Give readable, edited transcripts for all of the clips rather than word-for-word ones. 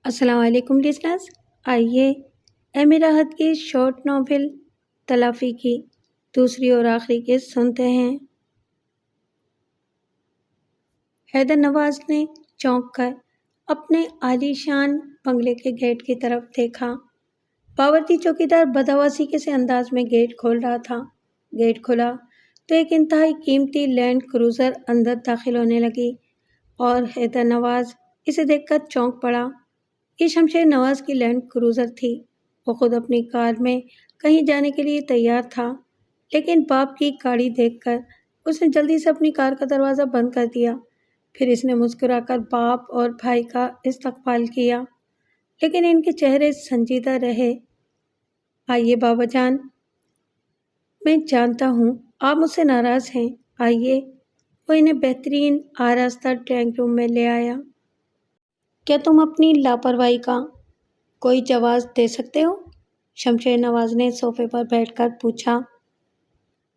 السلام علیکم لسنرز، آئیے ایم راحت کی شارٹ ناول تلافی کی دوسری اور آخری قسط سنتے ہیں۔ حیدر نواز نے چونک کر اپنے عالی شان بنگلے کے گیٹ کی طرف دیکھا۔ باورچی چوکیدار بدحواسی کے سے انداز میں گیٹ کھول رہا تھا۔ گیٹ کھلا تو ایک انتہائی قیمتی لینڈ کروزر اندر داخل ہونے لگی اور حیدر نواز اسے دیکھ کر چونک پڑا۔ یہ شمشیر نواز کی لینڈ کروزر تھی۔ وہ خود اپنی کار میں کہیں جانے کے لیے تیار تھا، لیکن باپ کی گاڑی دیکھ کر اس نے جلدی سے اپنی کار کا دروازہ بند کر دیا۔ پھر اس نے مسکرا کر باپ اور بھائی کا استقبال کیا، لیکن ان کے چہرے سنجیدہ رہے۔ آئیے بابا جان، میں جانتا ہوں آپ مجھ سے ناراض ہیں، آئیے۔ وہ انہیں بہترین آراستہ ڈرائنگ روم میں لے آیا۔ کیا تم اپنی لاپرواہی کا کوئی جواز دے سکتے ہو؟ شمشیر نواز نے صوفے پر بیٹھ کر پوچھا۔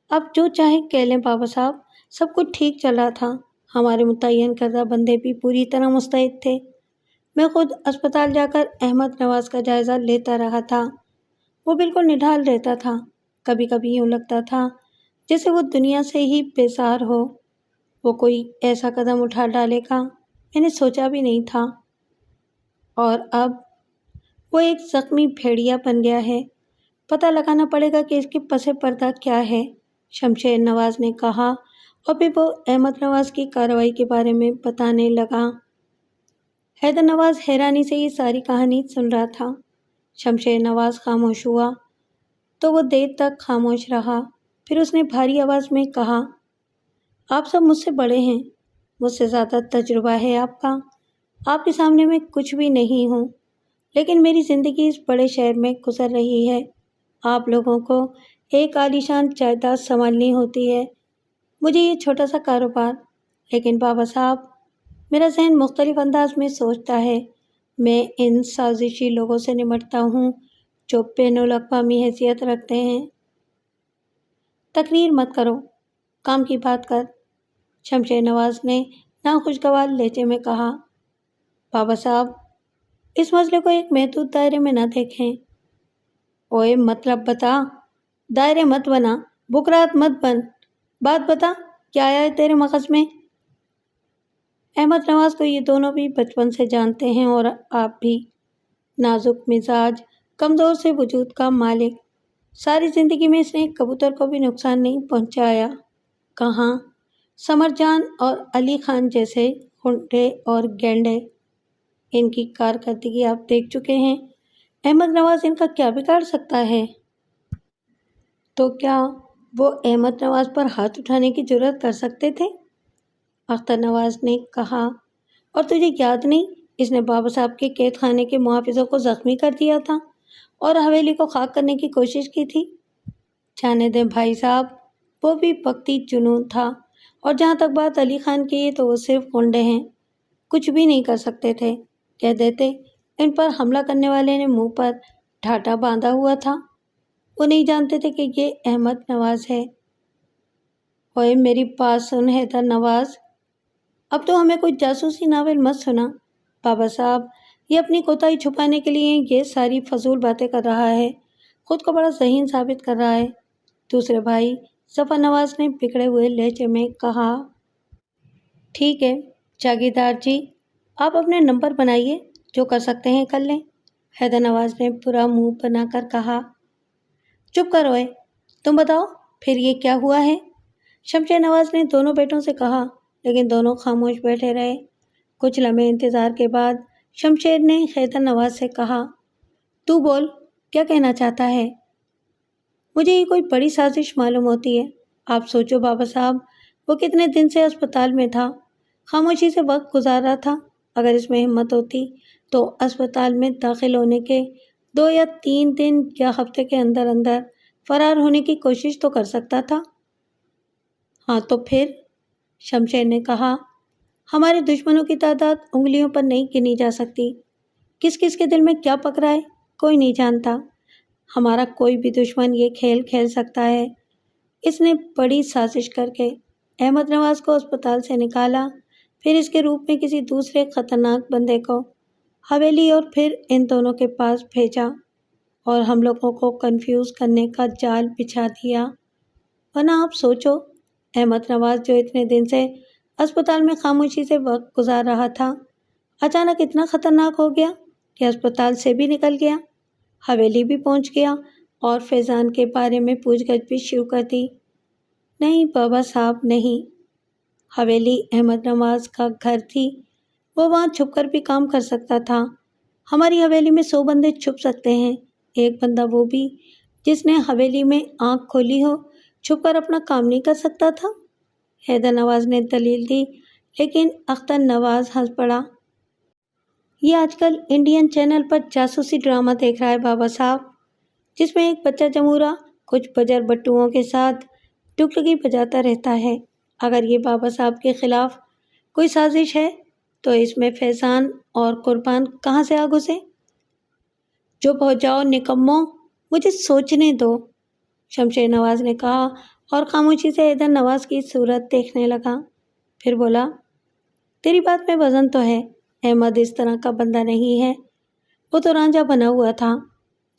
آپ جو چاہیں کہہ لیں بابا صاحب، سب کچھ ٹھیک چل رہا تھا۔ ہمارے متعین کردہ بندے بھی پوری طرح مستعد تھے۔ میں خود اسپتال جا کر احمد نواز کا جائزہ لیتا رہا تھا۔ وہ بالکل نڈھال رہتا تھا۔ کبھی کبھی یوں لگتا تھا جیسے وہ دنیا سے ہی بیزار ہو۔ وہ کوئی ایسا قدم اٹھا ڈالے گا میں نے سوچا بھی نہیں تھا، اور اب وہ ایک زخمی بھیڑیا بن گیا ہے۔ پتہ لگانا پڑے گا کہ اس کے پس پردہ کیا ہے، شمشیر نواز نے کہا، اور پھر وہ احمد نواز کی کارروائی کے بارے میں بتانے لگا۔ حیدر نواز حیرانی سے یہ ساری کہانی سن رہا تھا۔ شمشیر نواز خاموش ہوا تو وہ دیر تک خاموش رہا۔ پھر اس نے بھاری آواز میں کہا، آپ سب مجھ سے بڑے ہیں، مجھ سے زیادہ تجربہ ہے آپ کا۔ آپ کے سامنے میں کچھ بھی نہیں ہوں، لیکن میری زندگی اس بڑے شہر میں گزر رہی ہے۔ آپ لوگوں کو ایک عالیشان جائیداد سنبھالنی ہوتی ہے، مجھے یہ چھوٹا سا کاروبار۔ لیکن بابا صاحب، میرا ذہن مختلف انداز میں سوچتا ہے۔ میں ان سازشی لوگوں سے نمٹتا ہوں جو بین الاقوامی حیثیت رکھتے ہیں۔ تقریر مت کرو، کام کی بات کر، شمشیر نواز نے ناخوشگوار لہجے میں کہا۔ بابا صاحب، اس مسئلے کو ایک محدود دائرے میں نہ دیکھیں۔ اوئے مطلب بتا، دائرے مت بنا، بکرات مت بن، بات بتا، کیا آیا ہے تیرے مغز میں؟ احمد نواز کو یہ دونوں بھی بچپن سے جانتے ہیں، اور آپ بھی۔ نازک مزاج، کمزور سے وجود کا مالک، ساری زندگی میں اس نے ایک کبوتر کو بھی نقصان نہیں پہنچایا۔ کہاں سمر جان اور علی خان جیسے غنڈے اور گینڈے، ان کی کارکردگی آپ دیکھ چکے ہیں۔ احمد نواز ان کا کیا بگاڑ سکتا ہے؟ تو کیا وہ احمد نواز پر ہاتھ اٹھانے کی جرات کر سکتے تھے؟ اختر نواز نے کہا، اور تجھے یاد نہیں، اس نے بابا صاحب کے قید خانے کے محافظوں کو زخمی کر دیا تھا اور حویلی کو خاک کرنے کی کوشش کی تھی۔ جانے دیں بھائی صاحب، وہ بھی وقتی جنون تھا، اور جہاں تک بات علی خان کی ہے تو وہ صرف غنڈے ہیں، کچھ بھی نہیں کر سکتے تھے۔ کہہ دیتے ان پر حملہ کرنے والے نے منہ پر ڈھاٹا باندھا ہوا تھا، وہ نہیں جانتے تھے کہ یہ احمد نواز ہے۔ اوئے میری بات سن حیدر نواز، اب تو ہمیں کوئی جاسوسی ناول مت سنا۔ بابا صاحب، یہ اپنی کوتاہی چھپانے کے لیے یہ ساری فضول باتیں کر رہا ہے، خود کو بڑا ذہین ثابت کر رہا ہے۔ دوسرے بھائی ظفر نواز نے بگڑے ہوئے لہجے میں کہا۔ ٹھیک ہے جاگیردار جی، آپ اپنے نمبر بنائیے، جو کر سکتے ہیں کر لیں، حیدر نواز نے برا منہ بنا کر کہا۔ چپ کرو اے، تم بتاؤ پھر یہ کیا ہوا ہے؟ شمشیر نواز نے دونوں بیٹوں سے کہا، لیکن دونوں خاموش بیٹھے رہے۔ کچھ لمحے انتظار کے بعد شمشیر نے حیدر نواز سے کہا، تو بول، کیا کہنا چاہتا ہے؟ مجھے یہ کوئی بڑی سازش معلوم ہوتی ہے۔ آپ سوچو بابا صاحب، وہ کتنے دن سے اسپتال میں تھا، خاموشی سے وقت گزار رہا تھا۔ اگر اس میں ہمت ہوتی تو اسپتال میں داخل ہونے کے 2 یا 3 دن یا ہفتے کے اندر اندر فرار ہونے کی کوشش تو کر سکتا تھا۔ ہاں تو پھر، شمشیر نے کہا، ہمارے دشمنوں کی تعداد انگلیوں پر نہیں گنی جا سکتی۔ کس کس کے دل میں کیا پک رہا ہے کوئی نہیں جانتا۔ ہمارا کوئی بھی دشمن یہ کھیل کھیل سکتا ہے۔ اس نے بڑی سازش کر کے احمد نواز کو اسپتال سے نکالا، پھر اس کے روپ میں کسی دوسرے خطرناک بندے کو حویلی اور پھر ان دونوں کے پاس بھیجا اور ہم لوگوں کو کنفیوز کرنے کا جال بچھا دیا۔ ورنہ آپ سوچو، احمد نواز جو اتنے دن سے اسپتال میں خاموشی سے وقت گزار رہا تھا، اچانک اتنا خطرناک ہو گیا کہ اسپتال سے بھی نکل گیا، حویلی بھی پہنچ گیا اور فیضان کے بارے میں پوچھ گچھ بھی شروع کر دی۔ نہیں بابا صاحب نہیں، حویلی احمد نواز کا گھر تھی، وہ وہاں چھپ کر بھی کام کر سکتا تھا۔ ہماری حویلی میں 100 بندے چھپ سکتے ہیں، ایک بندہ وہ بھی جس نے حویلی میں آنکھ کھولی ہو چھپ کر اپنا کام نہیں کر سکتا تھا؟ حیدر نواز نے دلیل دی، لیکن اختر نواز ہنس پڑا۔ یہ آج کل انڈین چینل پر جاسوسی ڈرامہ دیکھ رہا ہے بابا صاحب، جس میں ایک بچہ جمورا کچھ بجر بٹوؤں کے ساتھ ڈگڈگی بجاتا رہتا ہے۔ اگر یہ بابا صاحب کے خلاف کوئی سازش ہے تو اس میں فیضان اور قربان کہاں سے آ گھسے؟ چپ ہو جاؤ نکمو، مجھے سوچنے دو، شمشیر نواز نے کہا اور خاموشی سے حیدر نواز کی صورت دیکھنے لگا۔ پھر بولا، تیری بات میں وزن تو ہے، احمد اس طرح کا بندہ نہیں ہے، وہ تو رانجھا بنا ہوا تھا۔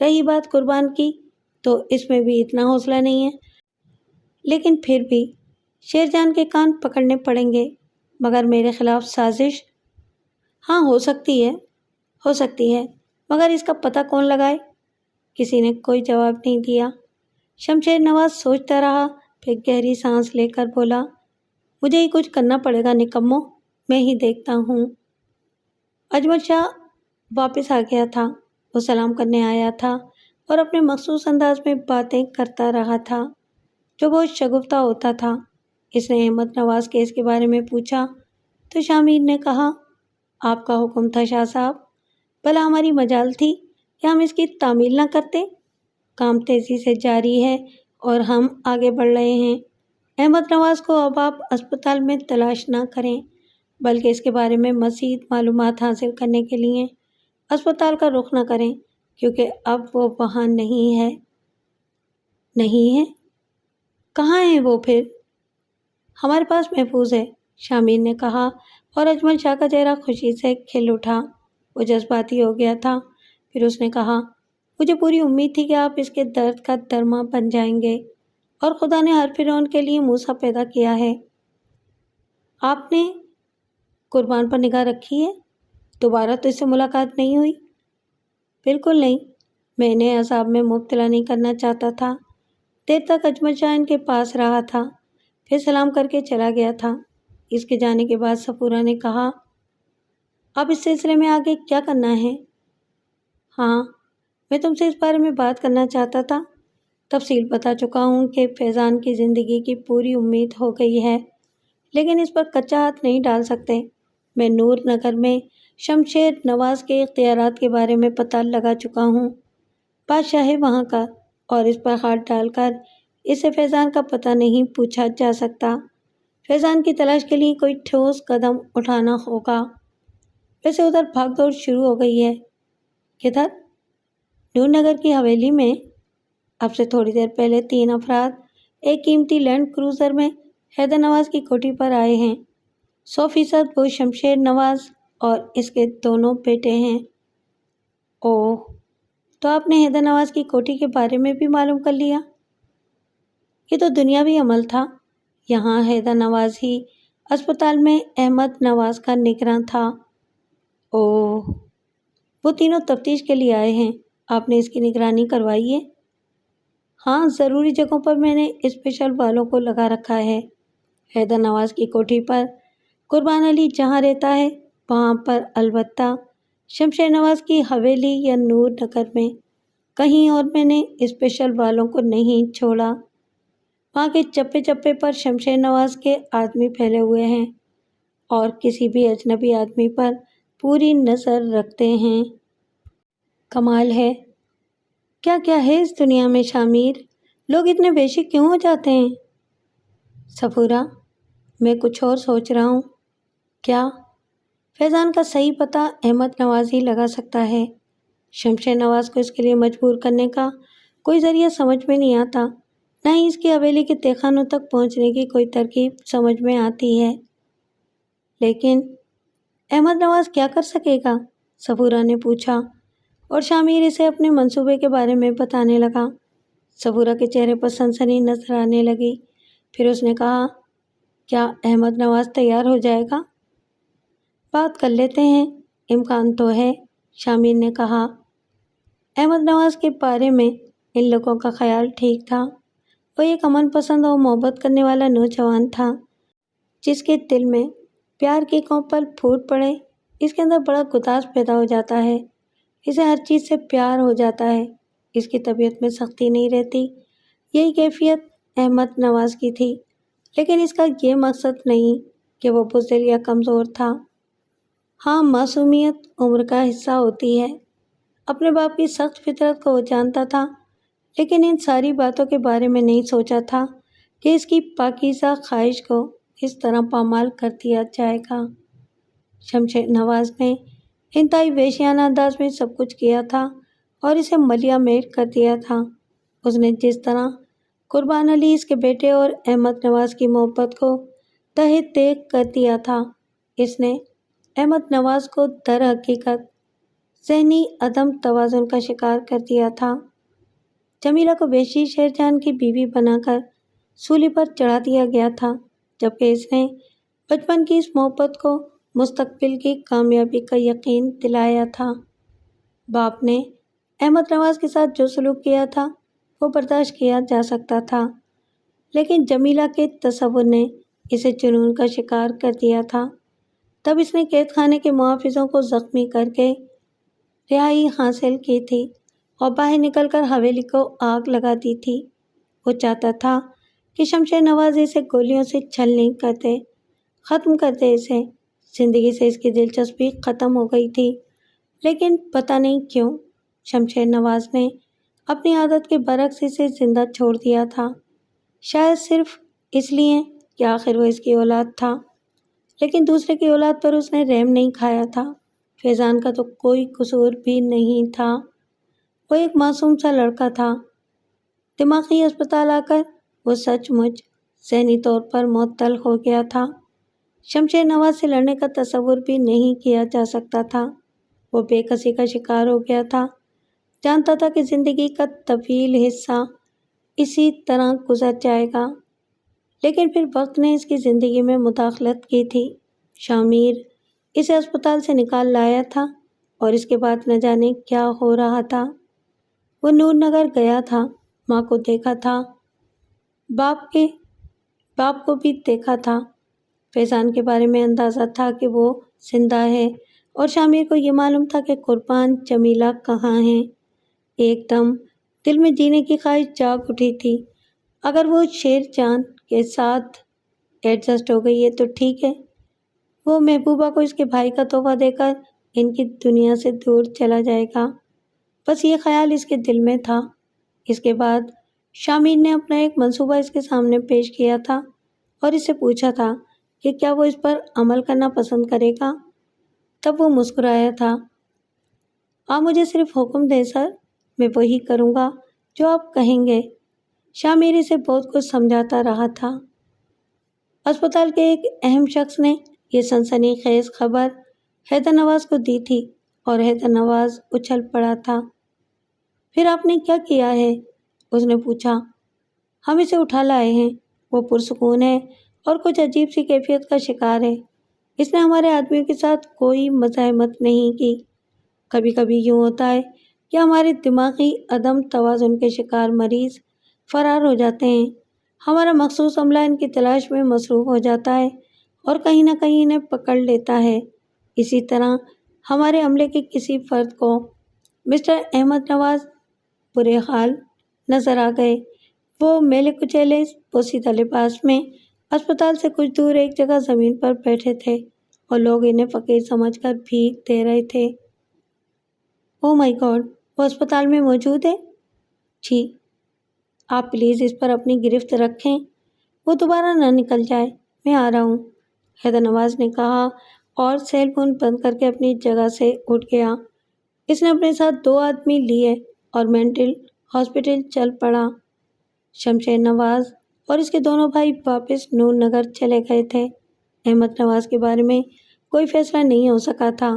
رہی بات قربان کی تو اس میں بھی اتنا حوصلہ نہیں ہے، لیکن پھر بھی شیر جان کے کان پکڑنے پڑیں گے۔ مگر میرے خلاف سازش؟ ہاں ہو سکتی ہے، مگر اس کا پتہ کون لگائے؟ کسی نے کوئی جواب نہیں دیا۔ شمشیر نواز سوچتا رہا، پھر گہری سانس لے کر بولا، مجھے ہی کچھ کرنا پڑے گا نکمو، میں ہی دیکھتا ہوں۔ اجمل شاہ واپس آ گیا تھا، وہ سلام کرنے آیا تھا اور اپنے مخصوص انداز میں باتیں کرتا رہا تھا جو بہت شگفتہ ہوتا تھا۔ اس نے احمد نواز کیس کے بارے میں پوچھا تو شامیر نے کہا، آپ کا حکم تھا شاہ صاحب، بھلا ہماری مجال تھی کہ ہم اس کی تعمیل نہ کرتے؟ کام تیزی سے جاری ہے اور ہم آگے بڑھ رہے ہیں۔ احمد نواز کو اب آپ اسپتال میں تلاش نہ کریں، بلکہ اس کے بارے میں مزید معلومات حاصل کرنے کے لیے اسپتال کا رخ نہ کریں، کیونکہ اب وہ وہاں نہیں ہے۔ نہیں ہے؟ کہاں ہیں وہ پھر؟ ہمارے پاس محفوظ ہے، شامیر نے کہا اور اجمل شاہ کا چہرہ خوشی سے کھل اٹھا، وہ جذباتی ہو گیا تھا۔ پھر اس نے کہا، مجھے پوری امید تھی کہ آپ اس کے درد کا درماں بن جائیں گے، اور خدا نے ہر فرعون کے لیے موسیٰ پیدا کیا ہے۔ آپ نے قربان پر نگاہ رکھی ہے؟ دوبارہ تو اس سے ملاقات نہیں ہوئی؟ بالکل نہیں، میں انہیں عذاب میں مبتلا نہیں کرنا چاہتا تھا۔ دیر تک اجمل شاہ ان کے پاس رہا تھا، پھر سلام کر کے چلا گیا تھا۔ اس کے جانے کے بعد صفورہ نے کہا، اب اس سلسلے میں آگے کیا کرنا ہے؟ ہاں، میں تم سے اس بارے میں بات کرنا چاہتا تھا۔ تفصیل بتا چکا ہوں کہ فیضان کی زندگی کی پوری امید ہو گئی ہے، لیکن اس پر کچا ہاتھ نہیں ڈال سکتے۔ میں نور نگر میں شمشیر نواز کے اختیارات کے بارے میں پتہ لگا چکا ہوں۔ بادشاہ ہے وہاں کا، اور اس پر ہاتھ ڈال کر اسے فیضان کا پتہ نہیں پوچھا جا سکتا۔ فیضان کی تلاش کے لیے کوئی ٹھوس قدم اٹھانا ہوگا۔ ویسے ادھر بھاگ دوڑ شروع ہو گئی ہے۔ کدھر؟ نور نگر کی حویلی میں۔ اب سے تھوڑی دیر پہلے 3 افراد ایک قیمتی لینڈ کروزر میں حیدر نواز کی کوٹھی پر آئے ہیں۔ 100% وہ شمشیر نواز اور اس کے دونوں بیٹے ہیں۔ اوہ، تو آپ نے حیدر نواز کی کوٹھی کے بارے میں بھی معلوم کر لیا؟ یہ تو دنیاوی عمل تھا، یہاں حیدر نواز ہی اسپتال میں احمد نواز کا نگراں تھا۔ اوہ، وہ تینوں تفتیش کے لیے آئے ہیں، آپ نے اس کی نگرانی کروائی ہے؟ ہاں، ضروری جگہوں پر میں نے اسپیشل والوں کو لگا رکھا ہے۔ حیدر نواز کی کوٹھی پر قربان علی جہاں رہتا ہے وہاں پر البتہ، شمشیر نواز کی حویلی یا نور نگر میں کہیں اور میں نے اسپیشل والوں کو نہیں چھوڑا۔ وہاں کے چپے چپے پر شمشیر نواز کے آدمی پھیلے ہوئے ہیں اور کسی بھی اجنبی آدمی پر پوری نظر رکھتے ہیں۔ کمال ہے، کیا کیا ہے اس دنیا میں شامیر، لوگ اتنے بیشک کیوں ہو جاتے ہیں؟ صفورہ، میں کچھ اور سوچ رہا ہوں۔ کیا؟ فیضان کا صحیح پتہ احمد نواز ہی لگا سکتا ہے۔ شمشیر نواز کو اس کے لیے مجبور کرنے کا کوئی ذریعہ سمجھ میں نہیں آتا، نہ ہی اس کی حویلی کے تہہ خانوں تک پہنچنے کی کوئی ترکیب سمجھ میں آتی ہے۔ لیکن احمد نواز کیا کر سکے گا؟ صفورہ نے پوچھا اور شامیر اسے اپنے منصوبے کے بارے میں بتانے لگا۔ صفورہ کے چہرے پر سنسنی نظر آنے لگی۔ پھر اس نے کہا، کیا احمد نواز تیار ہو جائے گا؟ بات کر لیتے ہیں، امکان تو ہے، شامیر نے کہا۔ احمد نواز کے بارے میں ان لوگوں کا خیال ٹھیک تھا۔ وہ ایک امن پسند اور محبت کرنے والا نوجوان تھا، جس کے دل میں پیار کی کوپل پھوٹ پڑے، اس کے اندر بڑا گداز پیدا ہو جاتا ہے، اسے ہر چیز سے پیار ہو جاتا ہے، اس کی طبیعت میں سختی نہیں رہتی۔ یہی کیفیت احمد نواز کی تھی، لیکن اس کا یہ مقصد نہیں کہ وہ بزدل یا کمزور تھا۔ ہاں، معصومیت عمر کا حصہ ہوتی ہے۔ اپنے باپ کی سخت فطرت کو وہ جانتا تھا، لیکن ان ساری باتوں کے بارے میں نہیں سوچا تھا کہ اس کی پاکیزہ خواہش کو اس طرح پامال کر دیا جائے گا۔ شمشیر نواز نے انتہائی وحشیانہ انداز میں سب کچھ کیا تھا اور اسے ملیا میٹ کر دیا تھا۔ اس نے جس طرح قربان علی اس کے بیٹے اور احمد نواز کی محبت کو تہہ تیغ کر دیا تھا، اس نے احمد نواز کو در حقیقت ذہنی عدم توازن کا شکار کر دیا تھا۔ جمیلہ کو وحشی شیرجان کی بیوی بنا کر سولی پر چڑھا دیا گیا تھا، جبکہ اس نے بچپن کی اس محبت کو مستقبل کی کامیابی کا یقین دلایا تھا۔ باپ نے احمد نواز کے ساتھ جو سلوک کیا تھا وہ برداشت کیا جا سکتا تھا، لیکن جمیلہ کے تصور نے اسے جنون کا شکار کر دیا تھا۔ تب اس نے قید خانے کے محافظوں کو زخمی کر کے رہائی حاصل کی تھی اور باہر نکل کر حویلی کو آگ لگا دی تھی۔ وہ چاہتا تھا کہ شمشیر نواز اسے گولیوں سے چھلنی کر دے، ختم کر دے اسے۔ زندگی سے اس کی دلچسپی ختم ہو گئی تھی، لیکن پتہ نہیں کیوں شمشیر نواز نے اپنی عادت کے برعکس اسے زندہ چھوڑ دیا تھا۔ شاید صرف اس لیے کہ آخر وہ اس کی اولاد تھا، لیکن دوسرے کی اولاد پر اس نے رحم نہیں کھایا تھا۔ فیضان کا تو کوئی قصور بھی نہیں تھا، وہ ایک معصوم سا لڑکا تھا۔ دماغی اسپتال آ کر وہ سچ مچ ذہنی طور پر معطل ہو گیا تھا۔ شمشیر نواز سے لڑنے کا تصور بھی نہیں کیا جا سکتا تھا۔ وہ بے کسی کا شکار ہو گیا تھا، جانتا تھا کہ زندگی کا طویل حصہ اسی طرح گزر جائے گا، لیکن پھر وقت نے اس کی زندگی میں مداخلت کی تھی۔ شامیر اسے اسپتال سے نکال لایا تھا اور اس کے بعد نہ جانے کیا ہو رہا تھا۔ وہ نور نگر گیا تھا، ماں کو دیکھا تھا، باپ کو بھی دیکھا تھا۔ فیضان کے بارے میں اندازہ تھا کہ وہ زندہ ہے، اور شامیر کو یہ معلوم تھا کہ قربان جمیلہ کہاں ہیں۔ ایک دم دل میں جینے کی خواہش جاگ اٹھی تھی۔ اگر وہ شیرجان کے ساتھ ایڈجسٹ ہو گئی ہے تو ٹھیک ہے، وہ محبوبہ کو اس کے بھائی کا تحفہ دے کر ان کی دنیا سے دور چلا جائے گا۔ بس یہ خیال اس کے دل میں تھا۔ اس کے بعد شامیر نے اپنا ایک منصوبہ اس کے سامنے پیش کیا تھا اور اس سے پوچھا تھا کہ کیا وہ اس پر عمل کرنا پسند کرے گا۔ تب وہ مسکرایا تھا۔ آپ مجھے صرف حکم دیں سر، میں وہی کروں گا جو آپ کہیں گے۔ شامیر اسے بہت کچھ سمجھاتا رہا تھا۔ اسپتال کے ایک اہم شخص نے یہ سنسنی خیز خبر حیدر نواز کو دی تھی اور حیدر نواز اچھل پڑا تھا۔ پھر آپ نے کیا کیا ہے؟ اس نے پوچھا۔ ہم اسے اٹھا لائے ہیں، وہ پرسکون ہے اور کچھ عجیب سی کیفیت کا شکار ہے۔ اس نے ہمارے آدمیوں کے ساتھ کوئی مزاحمت نہیں کی۔ کبھی کبھی یوں ہوتا ہے کہ ہمارے دماغی عدم توازن کے شکار مریض فرار ہو جاتے ہیں، ہمارا مخصوص عملہ ان کی تلاش میں مصروف ہو جاتا ہے اور کہیں نہ کہیں انہیں پکڑ لیتا ہے۔ اسی طرح ہمارے عملے کے کسی فرد کو مسٹر احمد نواز برے حال نظر آ گئے۔ وہ میلے کچیلے پوشیدہ لباس میں اسپتال سے کچھ دور ایک جگہ زمین پر بیٹھے تھے اور لوگ انہیں فقیر سمجھ کر بھیک دے رہے تھے۔ او مائی گاڈ، وہ اسپتال میں موجود ہے؟ جی، آپ پلیز اس پر اپنی گرفت رکھیں، وہ دوبارہ نہ نکل جائے۔ میں آ رہا ہوں، حیدر نواز نے کہا اور سیل فون بند کر کے اپنی جگہ سے اٹھ گیا۔ اس نے اپنے ساتھ 2 آدمی لیے اور مینٹل ہاسپٹل چل پڑا۔ شمشیر نواز اور اس کے دونوں بھائی واپس نور نگر چلے گئے تھے۔ احمد نواز کے بارے میں کوئی فیصلہ نہیں ہو سکا تھا۔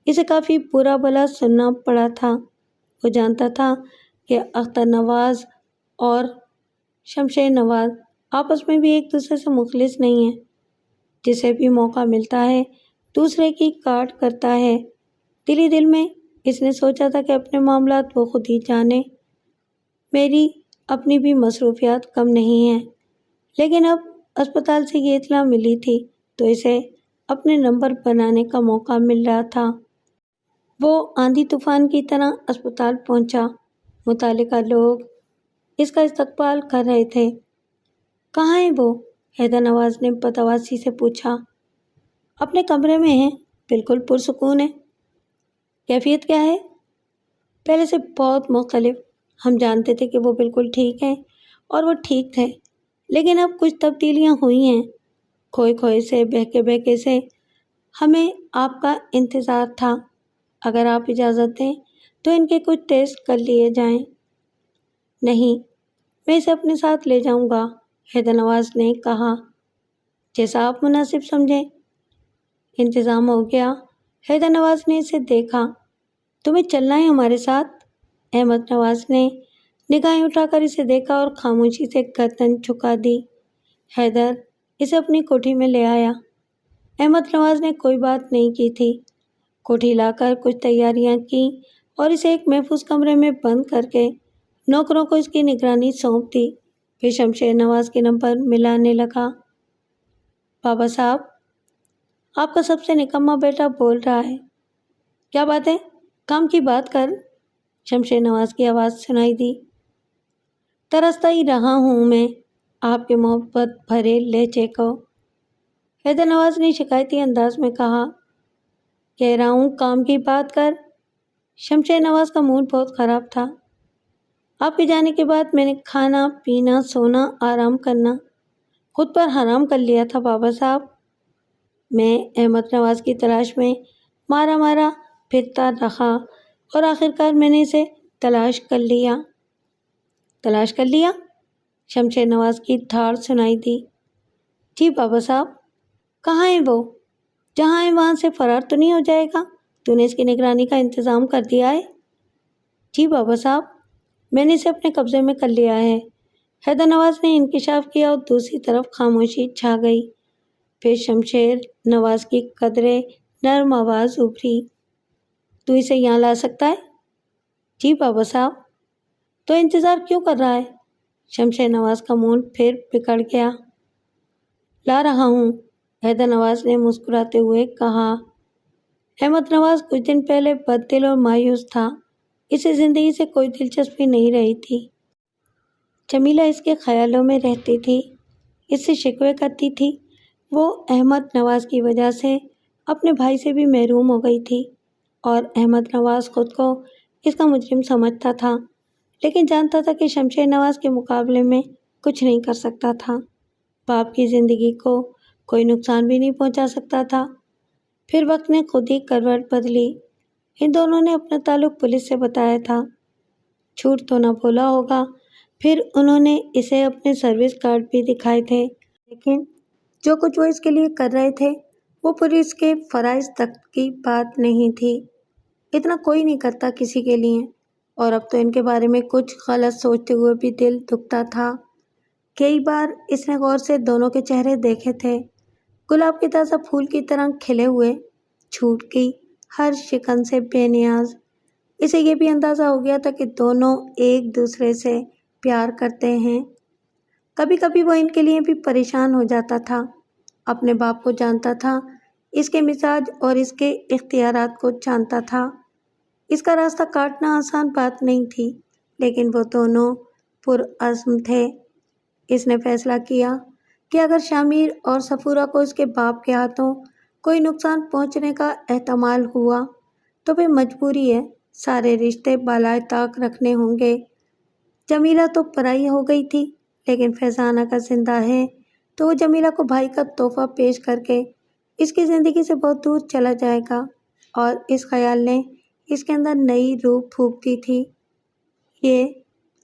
اسے کافی برا بھلا سننا پڑا تھا۔ وہ جانتا تھا کہ اختر نواز اور شمشیر نواز آپس میں بھی ایک دوسرے سے مخلص نہیں ہیں۔ جسے بھی موقع ملتا ہے دوسرے کی کاٹ کرتا ہے۔ دل ہی دل میں اس نے سوچا تھا کہ اپنے معاملات وہ خود ہی جانے، میری اپنی بھی مصروفیات کم نہیں ہیں۔ لیکن اب اسپتال سے یہ اطلاع ملی تھی تو اسے اپنے نمبر بنانے کا موقع مل رہا تھا۔ وہ آندھی طوفان کی طرح اسپتال پہنچا۔ متعلقہ لوگ اس کا استقبال کر رہے تھے۔ کہاں ہے وہ؟ حیدر نواز نے بتواسی سے پوچھا۔ اپنے کمرے میں ہیں، بالکل پرسکون ہے۔ کیفیت کیا ہے؟ پہلے سے بہت مختلف۔ ہم جانتے تھے کہ وہ بالکل ٹھیک ہیں اور وہ ٹھیک تھے، لیکن اب کچھ تبدیلیاں ہوئی ہیں، کھوئے کھوئے سے، بہکے بہکے سے۔ ہمیں آپ کا انتظار تھا۔ اگر آپ اجازت دیں تو ان کے کچھ ٹیسٹ کر لیے جائیں۔ نہیں، میں اسے اپنے ساتھ لے جاؤں گا، حیدر نواز نے کہا۔ جیسا آپ مناسب سمجھیں۔ انتظام ہو گیا۔ حیدر نواز نے اسے دیکھا۔ تمہیں چلنا ہے ہمارے ساتھ؟ احمد نواز نے نگاہیں اٹھا کر اسے دیکھا اور خاموشی سے گردن جھکا دی۔ حیدر اسے اپنی کوٹھی میں لے آیا۔ احمد نواز نے کوئی بات نہیں کی تھی۔ کوٹھی لا کر کچھ تیاریاں کی اور اسے ایک محفوظ کمرے میں بند کر کے نوکروں کو اس کی نگرانی سونپ دی۔ پھر شمشیر نواز کے نمبر ملانے لگا۔ بابا صاحب، آپ کا سب سے نکما بیٹا بول رہا ہے۔ کیا بات ہے؟ کام کی بات کر، شمشیر نواز کی آواز سنائی دی۔ ترستا ہی رہا ہوں میں آپ کے محبت بھرے لہجے کو، حیدر نواز نے شکایتی انداز میں کہا۔ کہہ رہا ہوں کام کی بات کر۔ شمشیر نواز کا موڈ بہت خراب تھا۔ آپ کے جانے کے بعد میں نے کھانا پینا سونا آرام کرنا خود پر حرام کر لیا تھا بابا صاحب۔ میں احمد نواز کی تلاش میں مارا مارا پھرتا رہا اور آخرکار میں نے اسے تلاش کر لیا۔ تلاش کر لیا؟ شمشیر نواز کی دھاڑ سنائی دی۔ جی بابا صاحب۔ کہاں ہے وہ؟ جہاں ہے وہاں سے فرار تو نہیں ہو جائے گا؟ تو نے اس کی نگرانی کا انتظام کر دیا ہے؟ جی بابا صاحب، میں نے اسے اپنے قبضے میں کر لیا ہے، حیدر نواز نے انکشاف کیا اور دوسری طرف خاموشی چھا گئی۔ پھر شمشیر نواز کی قدرے نرم آواز ابھری۔ تو اسے یہاں لا سکتا ہے؟ جی بابا صاحب۔ تو انتظار کیوں کر رہا ہے؟ شمشیر نواز کا موڈ پھر بگڑ گیا۔ لا رہا ہوں، حیدر نواز نے مسکراتے ہوئے کہا۔ احمد نواز کچھ دن پہلے بد دل اور مایوس تھا۔ اسے زندگی سے کوئی دلچسپی نہیں رہی تھی۔ جمیلہ اس کے خیالوں میں رہتی تھی، اس سے شکوے کرتی تھی۔ وہ احمد نواز کی وجہ سے اپنے بھائی سے بھی محروم ہو گئی تھی اور احمد نواز خود کو اس کا مجرم سمجھتا تھا، لیکن جانتا تھا کہ شمشیر نواز کے مقابلے میں کچھ نہیں کر سکتا تھا۔ باپ کی زندگی کو کوئی نقصان بھی نہیں پہنچا سکتا تھا۔ پھر وقت نے خود ہی کروٹ بدلی۔ ان دونوں نے اپنا تعلق پولیس سے بتایا تھا۔ جھوٹ تو نہ بولا ہوگا۔ پھر انہوں نے اسے اپنے سروس کارڈ بھی دکھائے تھے، لیکن جو کچھ وہ اس کے لیے کر رہے تھے وہ پولیس کے فرائض تک کی بات نہیں تھی۔ اتنا کوئی نہیں کرتا کسی کے لیے، اور اب تو ان کے بارے میں کچھ غلط سوچتے ہوئے بھی دل دکھتا تھا۔ کئی بار اس نے غور سے دونوں کے چہرے دیکھے تھے، گلاب کے تازہ پھول کی طرح کھلے ہوئے، جھوٹ کی ہر شکن سے بے نیاز۔ اسے یہ بھی اندازہ ہو گیا تھا کہ دونوں ایک دوسرے سے پیار کرتے ہیں۔ کبھی کبھی وہ ان کے لیے بھی پریشان ہو جاتا تھا۔ اپنے باپ کو جانتا تھا، اس کے مزاج اور اس کے اختیارات کو جانتا تھا۔ اس کا راستہ کاٹنا آسان بات نہیں تھی، لیکن وہ دونوں پرعزم تھے۔ اس نے فیصلہ کیا کہ اگر شامیر اور صفورہ کو اس کے باپ کے ہاتھوں کوئی نقصان پہنچنے کا احتمال ہوا تو پھر مجبوری ہے، سارے رشتے بالائے طاق رکھنے ہوں گے۔ جمیلہ تو پرائی ہو گئی تھی، لیکن فیضان اگر زندہ ہے تو وہ جمیلہ کو بھائی کا تحفہ پیش کر کے اس کی زندگی سے بہت دور چلا جائے گا، اور اس خیال نے اس کے اندر نئی روح پھونک دی تھی۔ یہ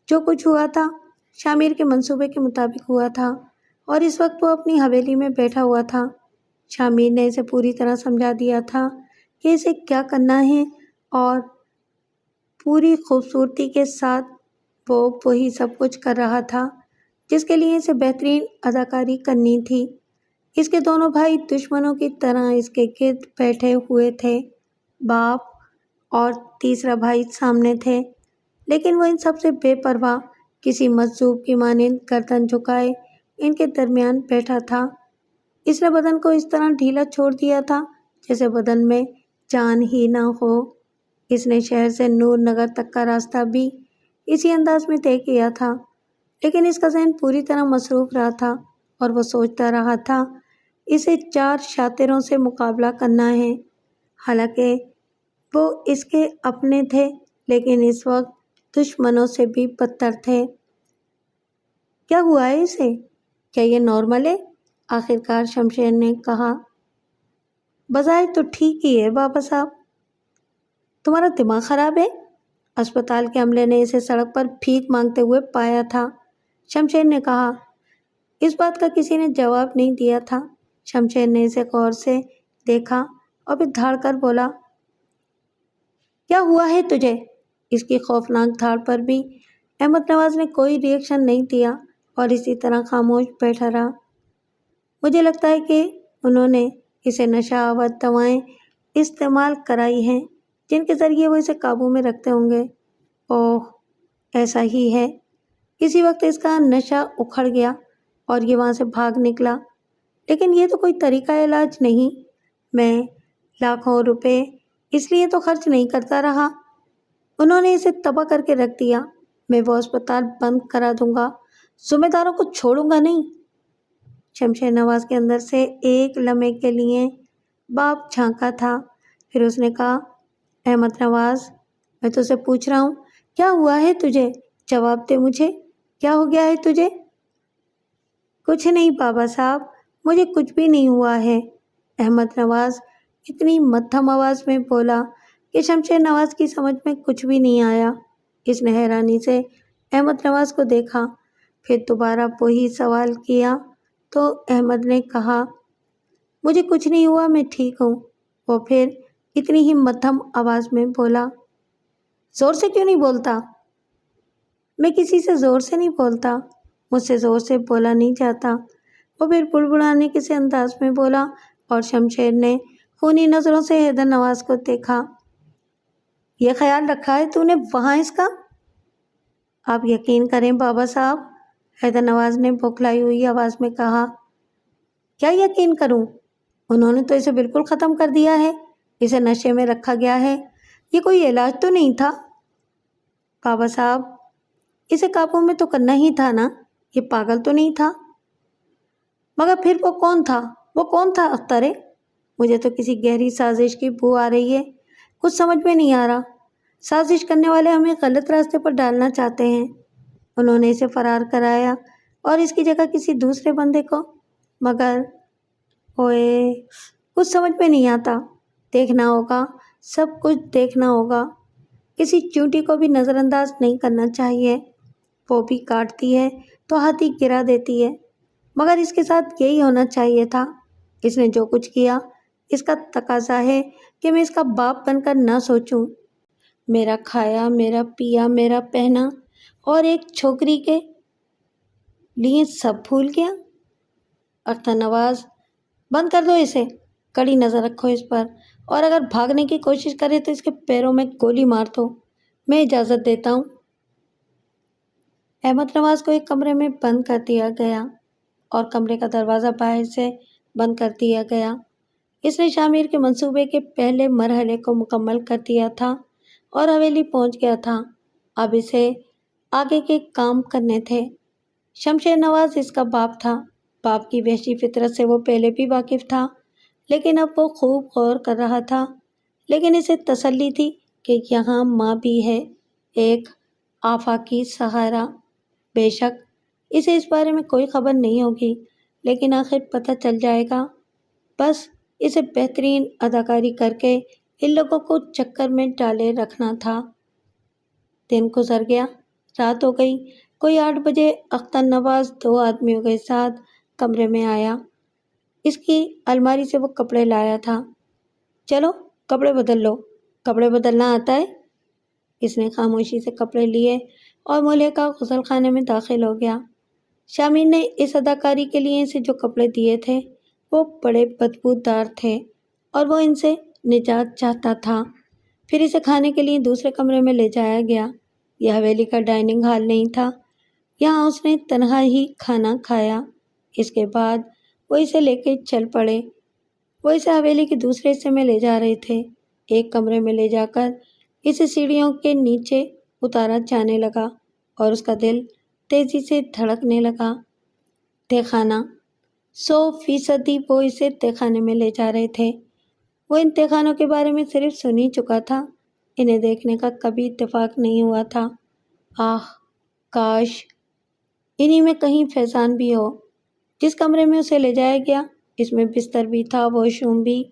جو کچھ ہوا تھا شامیر کے منصوبے کے مطابق ہوا تھا، اور اس وقت وہ اپنی حویلی میں بیٹھا ہوا تھا۔ شامیر نے اسے پوری طرح سمجھا دیا تھا کہ اسے کیا کرنا ہے، اور پوری خوبصورتی کے ساتھ وہ وہی سب کچھ کر رہا تھا جس کے لیے اسے بہترین اداکاری کرنی تھی۔ اس کے دونوں بھائی دشمنوں کی طرح اس کے گرد بیٹھے ہوئے تھے۔ باپ اور تیسرا بھائی سامنے تھے، لیکن وہ ان سب سے بے پرواہ، کسی مجذوب کی مانند گردن جھکائے ان کے درمیان بیٹھا تھا۔ اس نے بدن کو اس طرح ڈھیلا چھوڑ دیا تھا جیسے بدن میں جان ہی نہ ہو۔ اس نے شہر سے نور نگر تک کا راستہ بھی اسی انداز میں طے کیا تھا، لیکن اس کا ذہن پوری طرح مصروف رہا تھا اور وہ سوچتا رہا تھا اسے 4 شاطروں سے مقابلہ کرنا ہے۔ حالانکہ وہ اس کے اپنے تھے، لیکن اس وقت دشمنوں سے بھی بدتر تھے۔ کیا ہوا ہے اسے؟ کیا یہ نارمل ہے؟ آخرکار شمشیر نے کہا۔ بظاہر تو ٹھیک ہی ہے بابا صاحب۔ تمہارا دماغ خراب ہے؟ اسپتال کے عملے نے اسے سڑک پر بھیک مانگتے ہوئے پایا تھا، شمشیر نے کہا۔ اس بات کا کسی نے جواب نہیں دیا تھا۔ شمشیر نے اسے غور سے دیکھا اور پھر دھاڑ کر بولا، کیا ہوا ہے تجھے؟ اس کی خوفناک دھاڑ پر بھی احمد نواز نے کوئی ری ایکشن نہیں دیا اور اسی طرح خاموش بیٹھا رہا۔ مجھے لگتا ہے کہ انہوں نے اسے نشہ آور دوائیں استعمال کرائی ہیں جن کے ذریعے وہ اسے قابو میں رکھتے ہوں گے۔ اوہ، ایسا ہی ہے۔ اسی وقت اس کا نشہ اکھڑ گیا اور یہ وہاں سے بھاگ نکلا۔ لیکن یہ تو کوئی طریقہ علاج نہیں۔ میں لاکھوں روپے اس لیے تو خرچ نہیں کرتا رہا۔ انہوں نے اسے تباہ کر کے رکھ دیا۔ میں وہ اسپتال بند کرا دوں گا، ذمہ داروں کو چھوڑوں گا نہیں۔ شمشیر نواز کے اندر سے ایک لمحے کے لیے باپ جھانکا تھا، پھر اس نے کہا، احمد نواز، میں تجھ سے پوچھ رہا ہوں، کیا ہوا ہے تجھے؟ جواب دے مجھے، کیا ہو گیا ہے تجھے؟ کچھ نہیں بابا صاحب، مجھے کچھ بھی نہیں ہوا ہے، احمد نواز اتنی مدھم آواز میں بولا کہ شمشیر نواز کی سمجھ میں کچھ بھی نہیں آیا۔ اس نے حیرانی سے احمد نواز کو دیکھا، پھر دوبارہ وہی سوال کیا تو احمد نے کہا، مجھے کچھ نہیں ہوا، میں ٹھیک ہوں۔ وہ پھر اتنی ہی مدھم آواز میں بولا، زور سے کیوں نہیں بولتا؟ میں کسی سے زور سے نہیں بولتا، مجھ سے زور سے بولا نہیں جاتا۔ وہ پھر بڑبڑانے کے سے انداز میں بولا اور شمشیر نے خونی نظروں سے حیدر نواز کو دیکھا۔ یہ خیال رکھا ہے تو نے وہاں اس کا؟ آپ یقین کریں بابا صاحب، حیدر نواز نے بوکھلائی ہوئی آواز میں کہا۔ کیا یقین کروں؟ انہوں نے تو اسے بالکل ختم کر دیا ہے، اسے نشے میں رکھا گیا ہے، یہ کوئی علاج تو نہیں تھا۔ بابا صاحب، اسے قابو میں تو کرنا ہی تھا نا، یہ پاگل تو نہیں تھا۔ مگر پھر وہ کون تھا؟ وہ کون تھا اخترے؟ مجھے تو کسی گہری سازش کی بو آ رہی ہے، کچھ سمجھ میں نہیں آ رہا۔ سازش کرنے والے ہمیں غلط راستے پر ڈالنا چاہتے ہیں۔ انہوں نے اسے فرار کرایا اور اس کی جگہ کسی دوسرے بندے کو، مگر اوئے، کچھ سمجھ میں نہیں آتا۔ دیکھنا ہوگا، سب کچھ دیکھنا ہوگا۔ کسی چونٹی کو بھی نظر انداز نہیں کرنا چاہیے، وہ بھی کاٹتی ہے تو ہاتھی گرا دیتی ہے، مگر اس کے ساتھ یہی ہونا چاہیے تھا۔ اس نے جو کچھ کیا، اس کا تقاضا ہے کہ میں اس کا باپ بن کر نہ سوچوں۔ میرا کھایا، میرا پیا، میرا پہنا اور ایک چھوکری کے لیے سب بھول گیا۔ اختر نواز، بند کر دو اسے، کڑی نظر رکھو اس پر، اور اگر بھاگنے کی کوشش کرے تو اس کے پیروں میں گولی مار دو۔ میں اجازت دیتا ہوں۔ احمد نواز کو ایک کمرے میں بند کر دیا گیا اور کمرے کا دروازہ باہر سے بند کر دیا گیا۔ اس نے شامیر کے منصوبے کے پہلے مرحلے کو مکمل کر دیا تھا اور حویلی پہنچ گیا تھا۔ اب اسے آگے کے کام کرنے تھے۔ شمشیر نواز اس کا باپ تھا۔ باپ کی وحشی فطرت سے وہ پہلے بھی واقف تھا، لیکن اب وہ خوب غور کر رہا تھا۔ لیکن اسے تسلی تھی کہ یہاں ماں بھی ہے، ایک آفاقی سہارا۔ بے شک اسے اس بارے میں کوئی خبر نہیں ہوگی، لیکن آخر پتہ چل جائے گا۔ بس اسے بہترین اداکاری کر کے ان لوگوں کو چکر میں ڈالے رکھنا تھا۔ دن گزر گیا، رات ہو گئی۔ کوئی 8 بجے اختر نواز 2 آدمیوں کے ساتھ کمرے میں آیا۔ اس کی الماری سے وہ کپڑے لایا تھا۔ چلو کپڑے بدل لو، کپڑے بدلنا آتا ہے؟ اس نے خاموشی سے کپڑے لیے اور ملیکہ غسل خانے میں داخل ہو گیا۔ شامر نے اس اداکاری کے لیے اسے جو کپڑے دیے تھے وہ بڑے بدبودار تھے اور وہ ان سے نجات چاہتا تھا۔ پھر اسے کھانے کے لیے دوسرے کمرے میں لے جایا گیا۔ یہ حویلی کا ڈائننگ ہال نہیں تھا، یہاں اس نے تنہا ہی کھانا کھایا۔ اس کے بعد وہ اسے لے کے چل پڑے۔ وہ اسے حویلی کے دوسرے حصے میں لے جا رہے تھے۔ ایک کمرے میں لے جا کر اسے سیڑھیوں کے نیچے اتارا جانے لگا اور اس کا دل تیزی سے دھڑکنے لگا۔ تہہ خانہ، 100% وہ اسے تہہ خانے میں لے جا رہے تھے۔ وہ ان تہہ خانوں کے بارے میں صرف سن ہی چکا تھا، انہیں دیکھنے کا کبھی اتفاق نہیں ہوا تھا۔ کاش انہی میں کہیں فیضان بھی ہو۔ جس کمرے میں اسے لے جایا گیا اس میں بستر بھی تھا، واش روم بھی،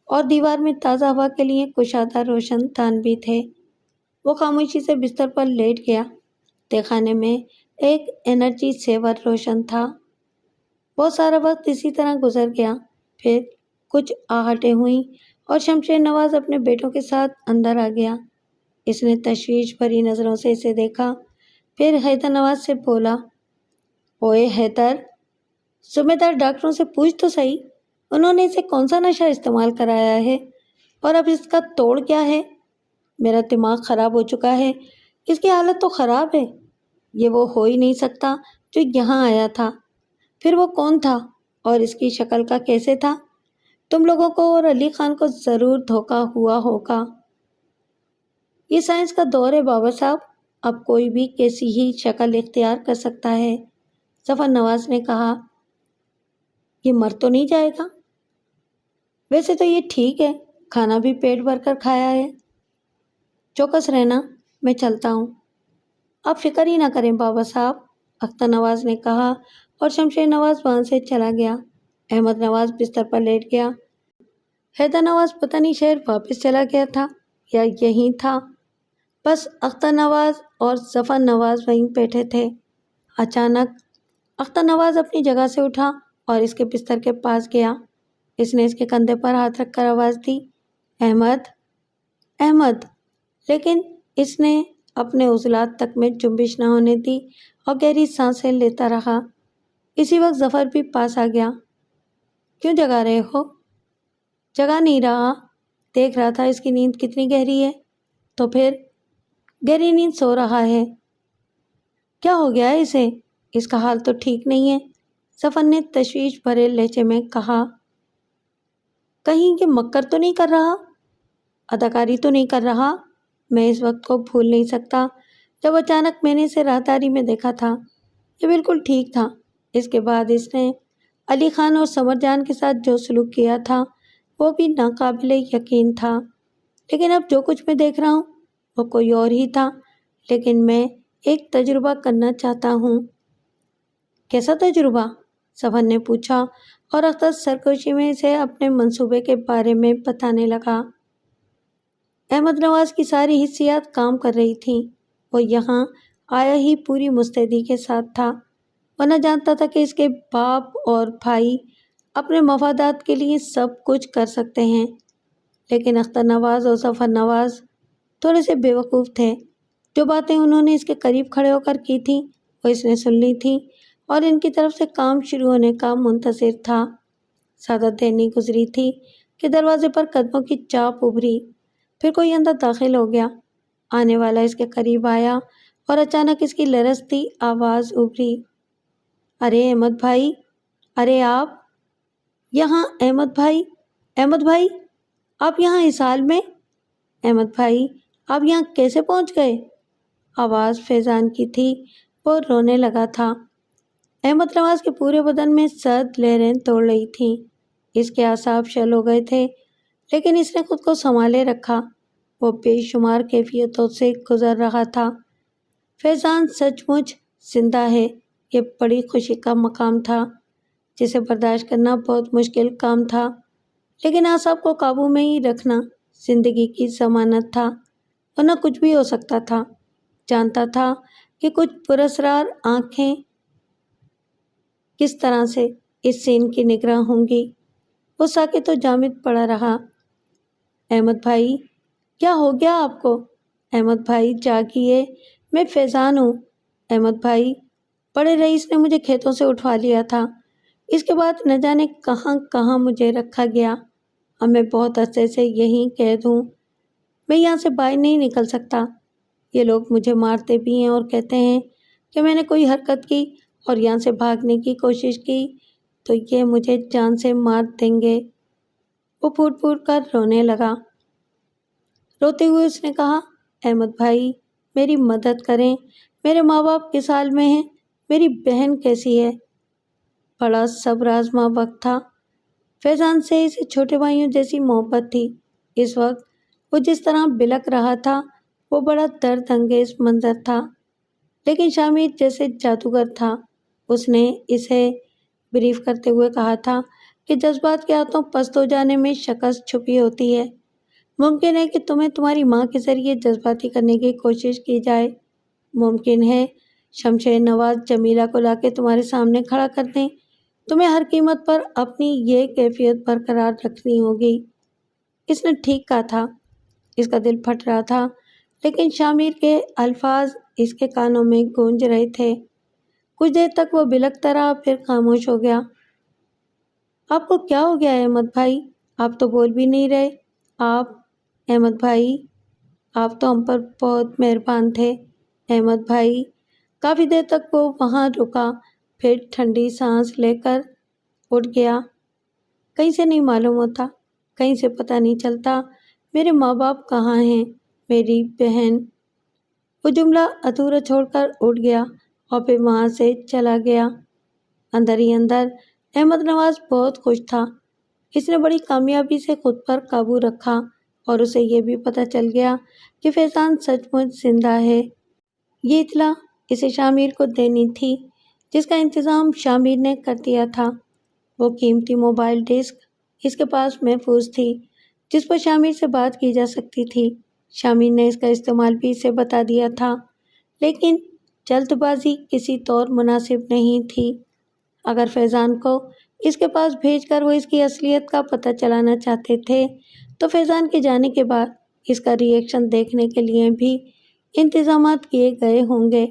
اور دیوار میں تازہ ہوا کے لیے کشادہ روشن دان بھی تھے۔ وہ خاموشی سے بستر پر لیٹ گیا۔ تہہ خانے میں ایک انرجی سیور روشن تھا۔ بہت سارا وقت اسی طرح گزر گیا۔ پھر کچھ آہٹیں ہوئیں اور شمشیر نواز اپنے بیٹوں کے ساتھ اندر آ گیا۔ اس نے تشویش بھری نظروں سے اسے دیکھا، پھر حیدر نواز سے بولا، اوئے حیدر، ذمہ دار ڈاکٹروں سے پوچھ تو صحیح، انہوں نے اسے کون سا نشہ استعمال کرایا ہے اور اب اس کا توڑ کیا ہے؟ میرا دماغ خراب ہو چکا ہے، اس کی حالت تو خراب ہے۔ یہ وہ ہو ہی نہیں سکتا جو یہاں آیا تھا۔ پھر وہ کون تھا اور اس کی شکل کا کیسے تھا؟ تم لوگوں کو اور علی خان کو ضرور دھوکہ ہوا ہوگا۔ یہ سائنس کا دور ہے بابا صاحب، اب کوئی بھی کیسی ہی شکل اختیار کر سکتا ہے۔ ظفر نواز نے کہا، یہ مر تو نہیں جائے گا؟ ویسے تو یہ ٹھیک ہے، کھانا بھی پیٹ بھر کر کھایا ہے۔ چوکس رہنا، میں چلتا ہوں۔ آپ فکر ہی نہ کریں بابا صاحب، اختر نواز نے کہا اور شمشیر نواز وہاں سے چلا گیا۔ احمد نواز بستر پر لیٹ گیا۔ حیدر نواز پتہ نہیں شہر واپس چلا گیا تھا یا یہیں تھا، بس اختر نواز اور ظفر نواز وہیں بیٹھے تھے۔ اچانک اختر نواز اپنی جگہ سے اٹھا اور اس کے بستر کے پاس گیا۔ اس نے اس کے کندھے پر ہاتھ رکھ کر آواز دی، احمد، احمد، لیکن اس نے اپنے عضلات تک میں جنبش نہ ہونے دی اور گہری سانسیں لیتا رہا۔ اسی وقت ظفر بھی پاس آ گیا۔ کیوں جگا رہے ہو؟ جگا نہیں رہا، دیکھ رہا تھا اس کی نیند کتنی گہری ہے۔ تو پھر گہری نیند سو رہا ہے۔ کیا ہو گیا ہے اسے؟ اس کا حال تو ٹھیک نہیں ہے، ظفر نے تشویش بھرے لہجے میں کہا۔ کہیں یہ مکر تو نہیں کر رہا، اداکاری تو نہیں کر رہا؟ میں اس وقت کو بھول نہیں سکتا جب اچانک میں نے اسے راہداری میں دیکھا تھا، یہ بالکل ٹھیک تھا۔ اس کے بعد اس نے علی خان اور سمر جان کے ساتھ جو سلوک کیا تھا وہ بھی ناقابل یقین تھا، لیکن اب جو کچھ میں دیکھ رہا ہوں وہ کوئی اور ہی تھا، لیکن میں ایک تجربہ کرنا چاہتا ہوں۔ کیسا تجربہ؟ ظفر نے پوچھا اور اختر سرگوشی میں اسے اپنے منصوبے کے بارے میں بتانے لگا۔ احمد نواز کی ساری حسیات کام کر رہی تھیں۔ وہ یہاں آیا ہی پوری مستعدی کے ساتھ تھا، ورنہ جانتا تھا کہ اس کے باپ اور بھائی اپنے مفادات کے لیے سب کچھ کر سکتے ہیں، لیکن اختر نواز اور ظفر نواز تھوڑے سے بے وقوف تھے۔ جو باتیں انہوں نے اس کے قریب کھڑے ہو کر کی تھیں وہ اس نے سن لی تھیں اور ان کی طرف سے کام شروع ہونے کا منتظر تھا۔ زیادہ دیر نہیں گزری تھی کہ دروازے پر قدموں کی چاپ ابھری، پھر کوئی اندر داخل ہو گیا۔ آنے والا اس کے قریب آیا اور اچانک اس کی لرزتی آواز ابھری، ارے احمد بھائی، ارے آپ یہاں، احمد بھائی، احمد بھائی، آپ یہاں اس حال میں؟ احمد بھائی، آپ یہاں کیسے پہنچ گئے؟ آواز فیضان کی تھی، وہ رونے لگا تھا۔ احمد نواز کے پورے بدن میں سرد لہریں دوڑ رہی تھیں، اس کے اعصاب شل ہو گئے تھے، لیکن اس نے خود کو سنبھالے رکھا۔ وہ بے شمار کیفیتوں سے گزر رہا تھا۔ فیضان سچ مچ زندہ ہے، یہ بڑی خوشی کا مقام تھا جسے برداشت کرنا بہت مشکل کام تھا، لیکن اعصاب کو قابو میں ہی رکھنا زندگی کی ضمانت تھا، ورنہ کچھ بھی ہو سکتا تھا۔ جانتا تھا کہ کچھ پراسرار آنکھیں کس طرح سے اس سین کی نگراں ہوں گی۔ وہ ساکت و جامد پڑا رہا۔ احمد بھائی کیا ہو گیا آپ کو؟ احمد بھائی جاگیے، میں فیضان ہوں۔ احمد بھائی بڑے رئیس نے مجھے کھیتوں سے اٹھوا لیا تھا، اس کے بعد نہ جانے کہاں کہاں مجھے رکھا گیا۔ اب میں بہت عرصے سے یہیں قید ہوں، میں یہاں سے باہر نہیں نکل سکتا۔ یہ لوگ مجھے مارتے بھی ہیں اور کہتے ہیں کہ میں نے کوئی حرکت کی اور یہاں سے بھاگنے کی کوشش کی تو یہ مجھے جان سے مار دیں گے۔ وہ پھوٹ پھوٹ کر رونے لگا۔ روتے ہوئے اس نے کہا، احمد بھائی میری مدد کریں، میرے ماں باپ کس حال میں ہیں، میری بہن کیسی ہے؟ بڑا صبر آزما وقت تھا۔ فیضان سے اسے چھوٹے بھائیوں جیسی محبت تھی۔ اس وقت وہ جس طرح بلک رہا تھا وہ بڑا درد انگیز منظر تھا، لیکن شامر جیسے جادوگر تھا۔ اس نے اسے بریف کرتے ہوئے کہا تھا کہ جذبات کے ہاتھوں پست ہو جانے میں شکست چھپی ہوتی ہے۔ ممکن ہے کہ تمہیں تمہاری ماں کے ذریعے جذباتی کرنے کی کوشش کی جائے، ممکن ہے شمشیر نواز جمیلہ کو لا کے تمہارے سامنے کھڑا کر دیں، تمہیں ہر قیمت پر اپنی یہ کیفیت برقرار رکھنی ہوگی۔ اس نے ٹھیک کہا تھا۔ اس کا دل پھٹ رہا تھا، لیکن شامر کے الفاظ اس کے کانوں میں گونج رہے تھے۔ کچھ دیر تک وہ بلکتا رہا، پھر خاموش ہو گیا۔ آپ کو کیا ہو گیا احمد بھائی؟ آپ تو بول بھی نہیں رہے۔ احمد بھائی آپ تو ہم پر بہت مہربان تھے۔ احمد بھائی کافی دیر تک وہ وہاں رکا، پھر ٹھنڈی سانس لے کر اٹھ گیا۔ کہیں سے نہیں معلوم ہوتا، کہیں سے پتہ نہیں چلتا میرے ماں باپ کہاں ہیں، میری بہن۔ وہ جملہ ادھورا چھوڑ کر اٹھ گیا اور پھر وہاں سے چلا گیا۔ اندر ہی اندر احمد نواز بہت خوش تھا۔ اس نے بڑی کامیابی سے خود پر قابو رکھا اور اسے یہ بھی پتہ چل گیا کہ فیضان سچ مچ زندہ ہے۔ یہ اطلاع اسے شامر کو دینی تھی، جس کا انتظام شامر نے کر دیا تھا۔ وہ قیمتی موبائل ڈسک اس کے پاس محفوظ تھی، جس پر شامر سے بات کی جا سکتی تھی۔ شامر نے اس کا استعمال بھی اسے بتا دیا تھا، لیکن جلد بازی کسی طور مناسب نہیں تھی۔ اگر فیضان کو اس کے پاس بھیج کر وہ اس کی اصلیت کا پتہ چلانا چاہتے تھے تو فیضان کے جانے کے بعد اس کا ری ایکشن دیکھنے کے لیے بھی انتظامات کیے گئے ہوں گے۔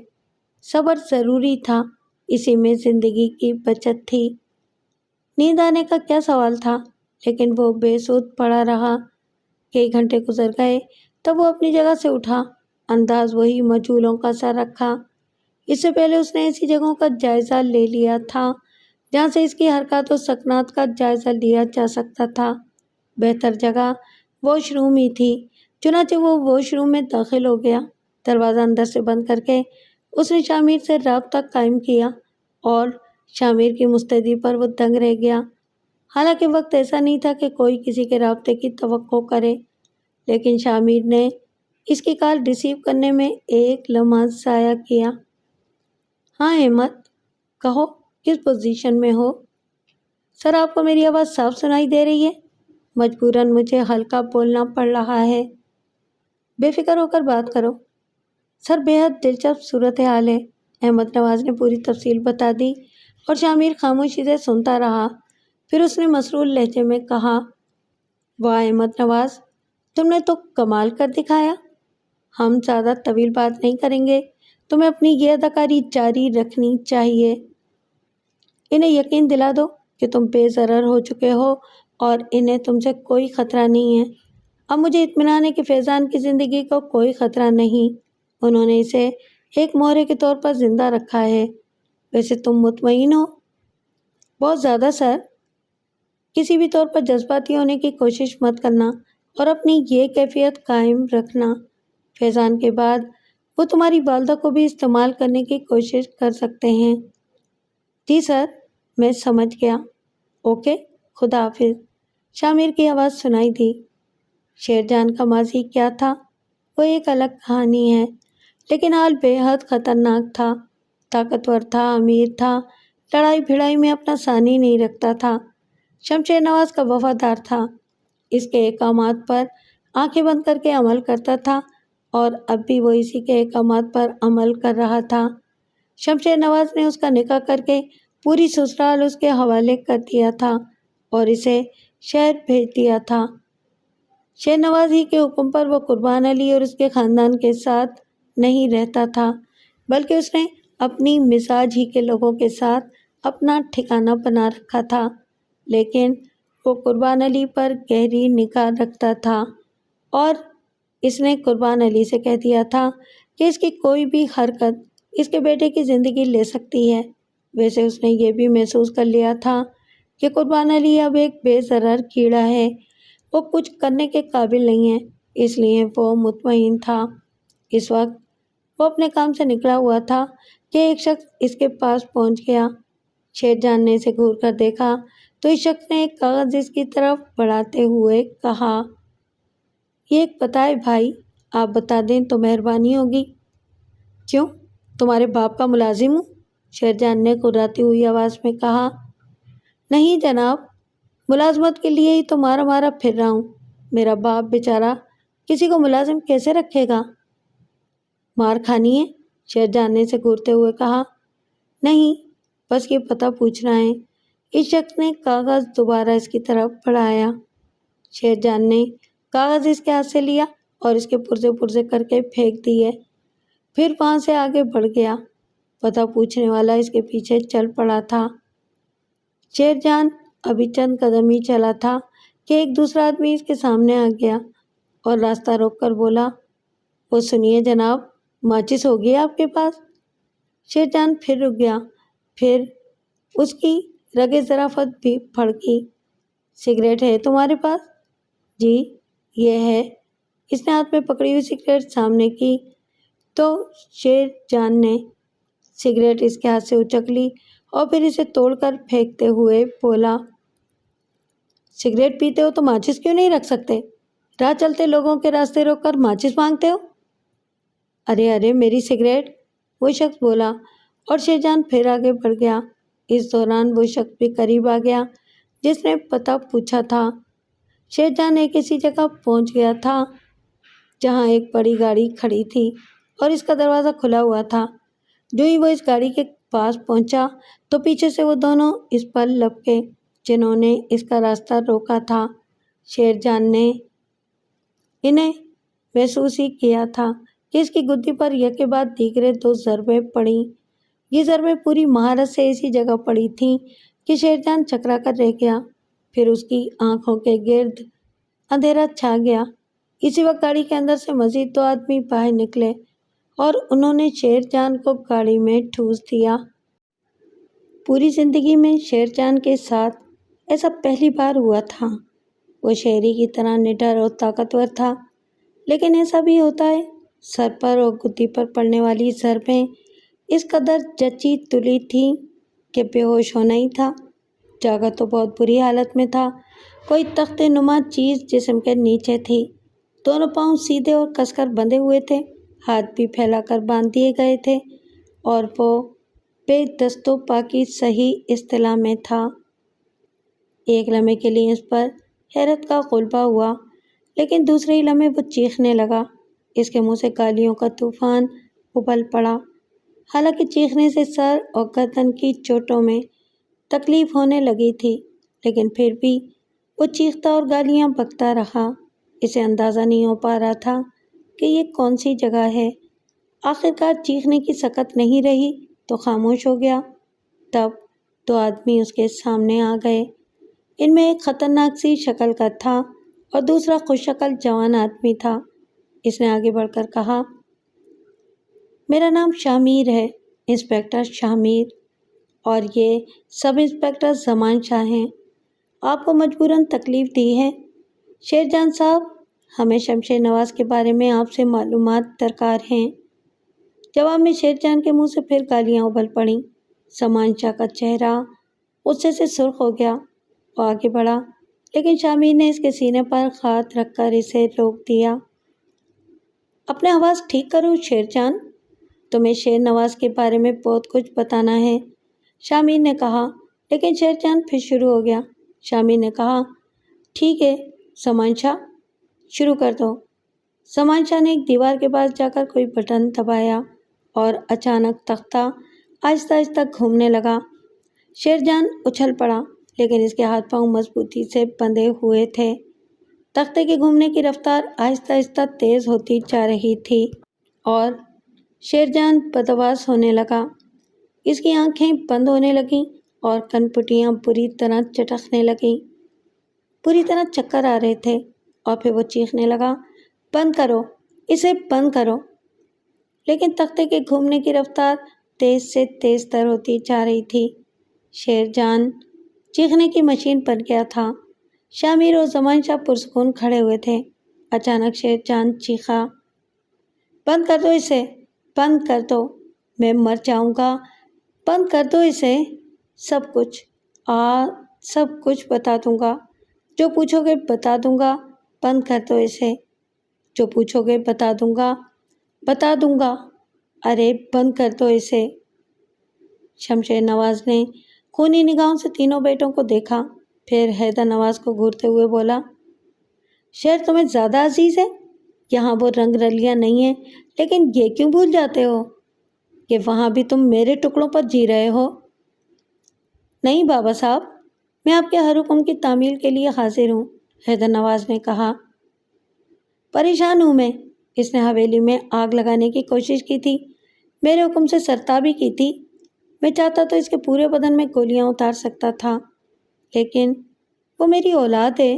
صبر ضروری تھا، اسی میں زندگی کی بچت تھی۔ نیند آنے کا کیا سوال تھا، لیکن وہ بے سود پڑا رہا۔ کئی گھنٹے گزر گئے، تب وہ اپنی جگہ سے اٹھا، انداز وہی مجہولوں کا سا رکھا۔ اس سے پہلے اس نے ایسی جگہوں کا جائزہ لے لیا تھا جہاں سے اس کی حرکات و سکنات کا جائزہ لیا جا سکتا تھا۔ بہتر جگہ واش روم ہی تھی، چنانچہ وہ واش روم میں داخل ہو گیا۔ دروازہ اندر سے بند کر کے اس نے شامر سے رابطہ قائم کیا اور شامر کی مستعدی پر وہ دنگ رہ گیا۔ حالانکہ وقت ایسا نہیں تھا کہ کوئی کسی کے رابطے کی توقع کرے، لیکن شامر نے اس کی کال ریسیو کرنے میں ایک لمحہ ضائع کیا۔ ہاں احمد، کہو کس پوزیشن میں ہو؟ سر آپ کو میری آواز صاف سنائی دے رہی ہے؟ مجبوراً مجھے ہلکا بولنا پڑ رہا ہے۔ بے فکر ہو کر بات کرو۔ سر بے حد دلچسپ صورتحال ہے۔ احمد نواز نے پوری تفصیل بتا دی اور شامر خاموشی سے سنتا رہا۔ پھر اس نے مسرور لہجے میں کہا، واہ احمد نواز، تم نے تو کمال کر دکھایا۔ ہم زیادہ طویل بات نہیں کریں گے، تمہیں اپنی یہ اداکاری جاری رکھنی چاہیے۔ انہیں یقین دلا دو کہ تم بے ضرر ہو چکے ہو اور انہیں تم سے کوئی خطرہ نہیں ہے۔ اب مجھے اطمینان ہے کہ فیضان کی زندگی کو کوئی خطرہ نہیں، انہوں نے اسے ایک مہرے کے طور پر زندہ رکھا ہے۔ ویسے تم مطمئن ہو؟ بہت زیادہ سر۔ کسی بھی طور پر جذباتی ہونے کی کوشش مت کرنا اور اپنی یہ کیفیت قائم رکھنا۔ فیضان کے بعد وہ تمہاری والدہ کو بھی استعمال کرنے کی کوشش کر سکتے ہیں۔ جی سر، میں سمجھ گیا۔ اوکے، خدا حافظ۔ شامر کی آواز سنائی دی۔ شیرجان کا ماضی کیا تھا وہ ایک الگ کہانی ہے، لیکن حال بے حد خطرناک تھا۔ طاقتور تھا، امیر تھا، لڑائی بھڑائی میں اپنا ثانی نہیں رکھتا تھا۔ شمشیر نواز کا وفادار تھا، اس کے احکامات پر آنکھیں بند کر کے عمل کرتا تھا اور اب بھی وہ اسی کے احکامات پر عمل کر رہا تھا۔ شمشیر نواز نے اس کا نکاح کر کے پوری سسرال اس کے حوالے کر دیا تھا اور اسے شہر بھیج دیا تھا۔ شیر نواز ہی کے حکم پر وہ قربان علی اور اس کے خاندان کے ساتھ نہیں رہتا تھا، بلکہ اس نے اپنی مزاج ہی کے لوگوں کے ساتھ اپنا ٹھکانہ بنا رکھا تھا، لیکن وہ قربان علی پر گہری نگاہ رکھتا تھا اور اس نے قربان علی سے کہہ دیا تھا کہ اس کی کوئی بھی حرکت اس کے بیٹے کی زندگی لے سکتی ہے۔ ویسے اس نے یہ بھی محسوس کر لیا تھا کہ قربان علی اب ایک بے ضرر کیڑا ہے، وہ کچھ کرنے کے قابل نہیں ہے، اس لیے وہ مطمئن تھا۔ اس وقت وہ اپنے کام سے نکلا ہوا تھا کہ ایک شخص اس کے پاس پہنچ گیا۔ شیر جان نے اسے گھور کر دیکھا تو اس شخص نے ایک کاغذ اس کی طرف بڑھاتے ہوئے کہا، یہ ایک پتہ ہے بھائی، آپ بتا دیں تو مہربانی ہوگی۔ کیوں؟ تمہارے باپ کا ملازم ہوں؟ شیر جان نے گھراتی ہوئی آواز میں کہا۔ نہیں جناب، ملازمت کے لیے ہی تو مارا مارا پھر رہا ہوں، میرا باپ بیچارہ کسی کو ملازم کیسے رکھے گا؟ مار کھانی ہے؟ شیر جان نے اسے گھورتے ہوئے کہا۔ نہیں، بس یہ پتہ پوچھنا ہے۔ اس شخص نے کاغذ دوبارہ اس کی طرف بڑھایا۔ شیر جان نے کاغذ اس کے ہاتھ سے لیا اور اس کے پرزے پرزے کر کے پھینک دیے، پھر وہاں سے آگے بڑھ گیا۔ پتہ پوچھنے والا اس کے پیچھے چل پڑا تھا۔ شیر جان ابھی چند قدم ہی چلا تھا کہ ایک دوسرا آدمی اس کے سامنے آ گیا اور راستہ روک کر بولا، وہ سنیے جناب، ماچس ہوگی آپ کے پاس؟ شیر جان پھر رک گیا، پھر اس کی رگ ظرافت بھی پھڑکی۔ سگریٹ ہے تمہارے پاس؟ جی یہ ہے۔ اس نے ہاتھ میں پکڑی ہوئی سگریٹ سامنے کی تو شیر جان نے سگریٹ اس کے ہاتھ سے اچک لی اور پھر اسے توڑ کر پھینکتے ہوئے بولا، سگریٹ پیتے ہو تو ماچس کیوں نہیں رکھ سکتے؟ راہ چلتے لوگوں کے راستے روک کر ماچس مانگتے ہو؟ ارے ارے میری سگریٹ، وہ شخص بولا اور شیر جان پھر آگے بڑھ گیا۔ اس دوران وہ شخص بھی قریب آ گیا جس نے پتہ پوچھا تھا۔ شیر جان ایک ایسی جگہ پہنچ گیا تھا جہاں ایک بڑی گاڑی کھڑی تھی اور اس کا دروازہ کھلا ہوا تھا۔ جو ہی وہ اس گاڑی کے پاس پہنچا تو پیچھے سے وہ دونوں اس پر لپکے جنہوں نے اس کا راستہ روکا تھا۔ شیر جان نے انہیں محسوس ہی کیا تھا کہ اس کی گدی پر یک کے بعد دیگرے 2 ضربیں پڑیں۔ یہ ضربیں پوری مہارت سے ایسی جگہ پڑی تھیں کہ شیر جان چکرا کر رہ گیا، پھر اس کی آنکھوں کے گرد اندھیرا چھا گیا۔ اسی وقت گاڑی کے اندر سے مزید 2 آدمی باہر نکلے اور انہوں نے شیر جان کو گاڑی میں ٹھوس دیا۔ پوری زندگی میں شیر جان کے ساتھ ایسا پہلی بار ہوا تھا۔ وہ شہری کی طرح نڈر اور طاقتور تھا، لیکن ایسا بھی ہوتا ہے، سر پر اور گدی پر پڑنے والی ضربیں اس قدر جچی تلی تھیں کہ بے ہوش ہونا ہی تھا۔ جاگا تو بہت بری حالت میں تھا، کوئی تخت نما چیز جسم کے نیچے تھی، دونوں پاؤں سیدھے اور کس کر بندھے ہوئے تھے، ہاتھ بھی پھیلا کر باندھ دیے گئے تھے اور وہ بے دست و پا کی صحیح اصطلاح میں تھا۔ ایک لمحے کے لیے اس پر حیرت کا غلبہ ہوا، لیکن دوسرے ہی لمحے وہ چیخنے لگا۔ اس کے منہ سے گالیوں کا طوفان ابل پڑا۔ حالانکہ چیخنے سے سر اور گردن کی چوٹوں میں تکلیف ہونے لگی تھی، لیکن پھر بھی وہ چیختا اور گالیاں بکتا رہا۔ اسے اندازہ نہیں ہو پا رہا تھا کہ یہ کون سی جگہ ہے۔ آخرکار چیخنے کی سکت نہیں رہی تو خاموش ہو گیا۔ تب 2 آدمی اس کے سامنے آ گئے۔ ان میں ایک خطرناک سی شکل کا تھا اور دوسرا خوش شکل جوان آدمی تھا۔ اس نے آگے بڑھ کر کہا، میرا نام شاہ میر ہے، انسپکٹر شاہ میر، اور یہ سب انسپکٹر زمان شاہ ہیں۔ آپ کو مجبوراً تکلیف دی ہے۔ شیر جان صاحب، ہمیں شمشیر نواز کے بارے میں آپ سے معلومات درکار ہیں۔ جواب میں شیر جان کے منہ سے پھر گالیاں ابل پڑیں۔ زمان شاہ کا چہرہ غصے سے سرخ ہو گیا۔ وہ آگے بڑھا، لیکن شاہ میر نے اس کے سینے پر ہاتھ رکھ کر اسے روک دیا۔ اپنے حواس ٹھیک کرو شیر جان، تمہیں شیر نواز کے بارے میں بہت کچھ بتانا ہے، شاہ میر نے کہا، لیکن شیر جان پھر شروع ہو گیا۔ شاہ میر نے کہا، ٹھیک ہے زمان شاہ، شروع کر دو۔ زمان شاہ نے ایک دیوار کے پاس جا کر کوئی بٹن دبایا اور اچانک تختہ آہستہ آہستہ گھومنے لگا۔ شیر جان اچھل پڑا، لیکن اس کے ہاتھ پاؤں مضبوطی سے بندھے ہوئے تھے۔ تختے کے گھومنے کی رفتار آہستہ آہستہ تیز ہوتی جا رہی تھی اور شیرجان بدحواس ہونے لگا۔ اس کی آنکھیں بند ہونے لگیں اور کن پٹیاں بری طرح چٹکنے لگیں۔ پوری طرح چکر آ رہے تھے اور پھر وہ چیخنے لگا، بند کرو، اسے بند کرو۔ لیکن تختے کے گھومنے کی رفتار تیز سے تیز تر ہوتی جا رہی تھی۔ شیرجان چیخنے کی مشین بن گیا تھا۔ شامیر اور زمان شاہ پرسکون کھڑے ہوئے تھے۔ اچانک شیرجان چیخا، بند کر دو اسے، بند کر دو، میں مر جاؤں گا، بند کر دو اسے، سب کچھ بتا دوں گا، جو پوچھو گے بتا دوں گا، بند کر دو اسے، جو پوچھو گے بتا دوں گا، ارے بند کر دو اسے۔ شمشیر نواز نے خونی نگاہوں سے تینوں بیٹوں کو دیکھا، پھر حیدر نواز کو گھورتے ہوئے بولا، شہر تمہیں زیادہ عزیز ہے؟ یہاں وہ رنگ رلیاں نہیں ہیں، لیکن یہ کیوں بھول جاتے ہو کہ وہاں بھی تم میرے ٹکڑوں پر جی رہے ہو؟ نہیں بابا صاحب، میں آپ کے ہر حکم کی تعمیل کے لیے حاضر ہوں، حیدر نواز نے کہا۔ پریشان ہوں میں، اس نے حویلی میں آگ لگانے کی کوشش کی تھی، میرے حکم سے سرتابی کی تھی، میں چاہتا تو اس کے پورے بدن میں گولیاں اتار سکتا تھا، لیکن وہ میری اولاد ہے،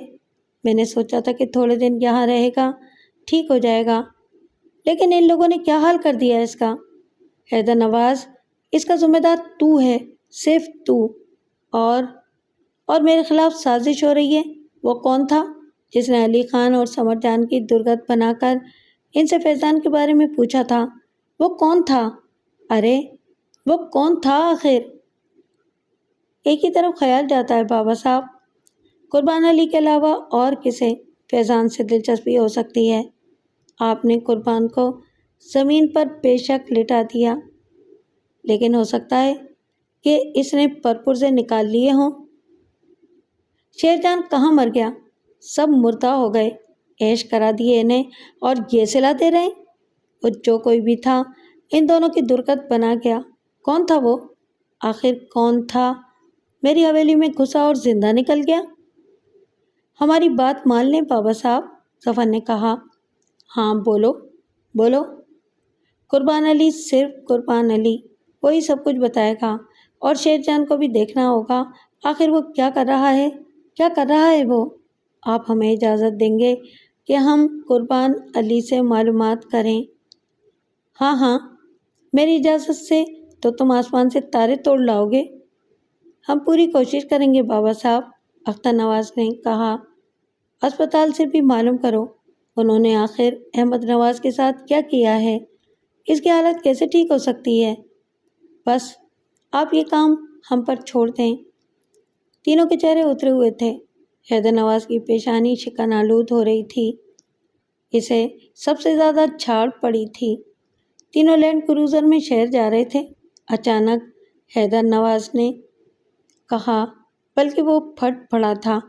میں نے سوچا تھا کہ تھوڑے دن یہاں رہے گا، ٹھیک ہو جائے گا، لیکن ان لوگوں نے کیا حال کر دیا اس کا۔ حیدر نواز، اس کا ذمہ دار تو ہے، صرف تو، اور میرے خلاف سازش ہو رہی ہے۔ وہ کون تھا جس نے علی خان اور سمر جان کی درگت بنا کر ان سے فیضان کے بارے میں پوچھا تھا؟ وہ کون تھا؟ ارے وہ کون تھا آخر؟ ایک ہی طرف خیال جاتا ہے بابا صاحب، قربان علی کے علاوہ اور کسے فیضان سے دلچسپی ہو سکتی ہے؟ آپ نے قربان کو زمین پر بے شک لٹا دیا، لیکن ہو سکتا ہے کہ اس نے پرپرزے نکال لیے ہوں۔ شیرجان کہاں مر گیا؟ سب مردہ ہو گئے، عیش کرا دیے انہیں اور یہ صلہ دے رہے ہیں۔ وہ جو کوئی بھی تھا ان دونوں کی درگت بنا گیا۔ کون تھا وہ؟ آخر کون تھا؟ میری حویلی میں گھسا اور زندہ نکل گیا۔ ہماری بات مان لیں بابا صاحب، ظفر نے کہا۔ ہاں بولو۔ قربان علی، صرف قربان علی، وہی سب کچھ بتائے گا، اور شیرجان کو بھی دیکھنا ہوگا آخر وہ کیا کر رہا ہے وہ۔ آپ ہمیں اجازت دیں گے کہ ہم قربان علی سے معلومات کریں؟ ہاں، میری اجازت سے تو تم آسمان سے تارے توڑ لاؤ گے۔ ہم پوری کوشش کریں گے بابا صاحب، اختر نواز نے کہا۔ اسپتال سے بھی معلوم کرو، انہوں نے آخر احمد نواز کے ساتھ کیا کیا ہے، اس کی حالت کیسے ٹھیک ہو سکتی ہے۔ بس آپ یہ کام ہم پر چھوڑ دیں۔ تینوں کے چہرے اترے ہوئے تھے۔ حیدر نواز کی پیشانی شکن آلود ہو رہی تھی، اسے سب سے زیادہ جھاڑ پڑی تھی۔ تینوں لینڈ کروزر میں شہر جا رہے تھے۔ اچانک حیدر نواز نے کہا، بلکہ وہ پھٹ پڑا تھا،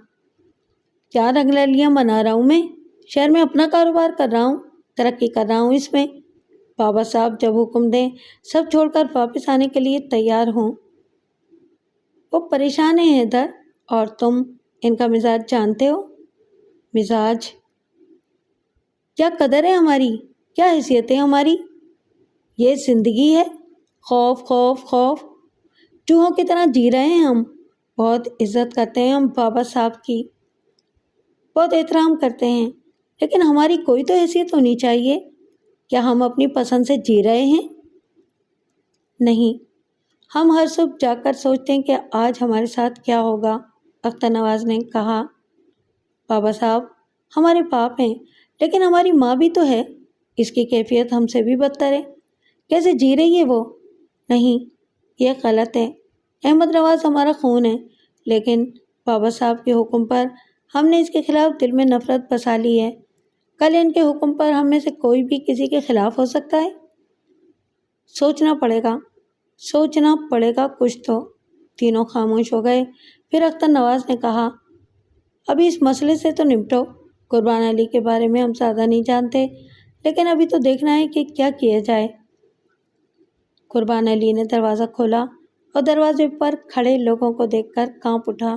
کیا رنگ رلیاں منا رہا ہوں میں؟ شہر میں اپنا کاروبار کر رہا ہوں، ترقی کر رہا ہوں اس میں۔ بابا صاحب جب حکم دیں سب چھوڑ کر واپس آنے کے لیے تیار ہوں۔ وہ پریشان ہیں حیدر، اور تم ان کا مزاج جانتے ہو۔ مزاج؟ کیا قدر ہے ہماری، کیا حیثیت ہے ہماری؟ یہ زندگی ہے، خوف خوف خوف، چوہوں کی طرح جی رہے ہیں ہم۔ بہت عزت کرتے ہیں ہم بابا صاحب کی، بہت احترام کرتے ہیں، لیکن ہماری کوئی تو حیثیت ہونی چاہیے۔ کیا ہم اپنی پسند سے جی رہے ہیں؟ نہیں، ہم ہر صبح جا کر سوچتے ہیں کہ آج ہمارے ساتھ کیا ہوگا، اختر نواز نے کہا۔ بابا صاحب، ہمارے باپ ہیں، لیکن ہماری ماں بھی تو ہے، اس کی کیفیت ہم سے بھی بدتر ہے، کیسے جی رہی ہے وہ؟ نہیں، یہ غلط ہے، احمد نواز ہمارا خون ہے، لیکن بابا صاحب کے حکم پر ہم نے اس کے خلاف دل میں نفرت بسا لی ہے۔ کل ان کے حکم پر ہم میں سے کوئی بھی کسی کے خلاف ہو سکتا ہے۔ سوچنا پڑے گا کچھ تو۔ تینوں خاموش ہو گئے۔ پھر اختر نواز نے کہا، ابھی اس مسئلے سے تو نمٹو۔ قربان علی کے بارے میں ہم زیادہ نہیں جانتے، لیکن ابھی تو دیکھنا ہے کہ کیا کیا جائے۔ قربان علی نے دروازہ کھولا اور دروازے پر کھڑے لوگوں کو دیکھ کر کانپ اٹھا۔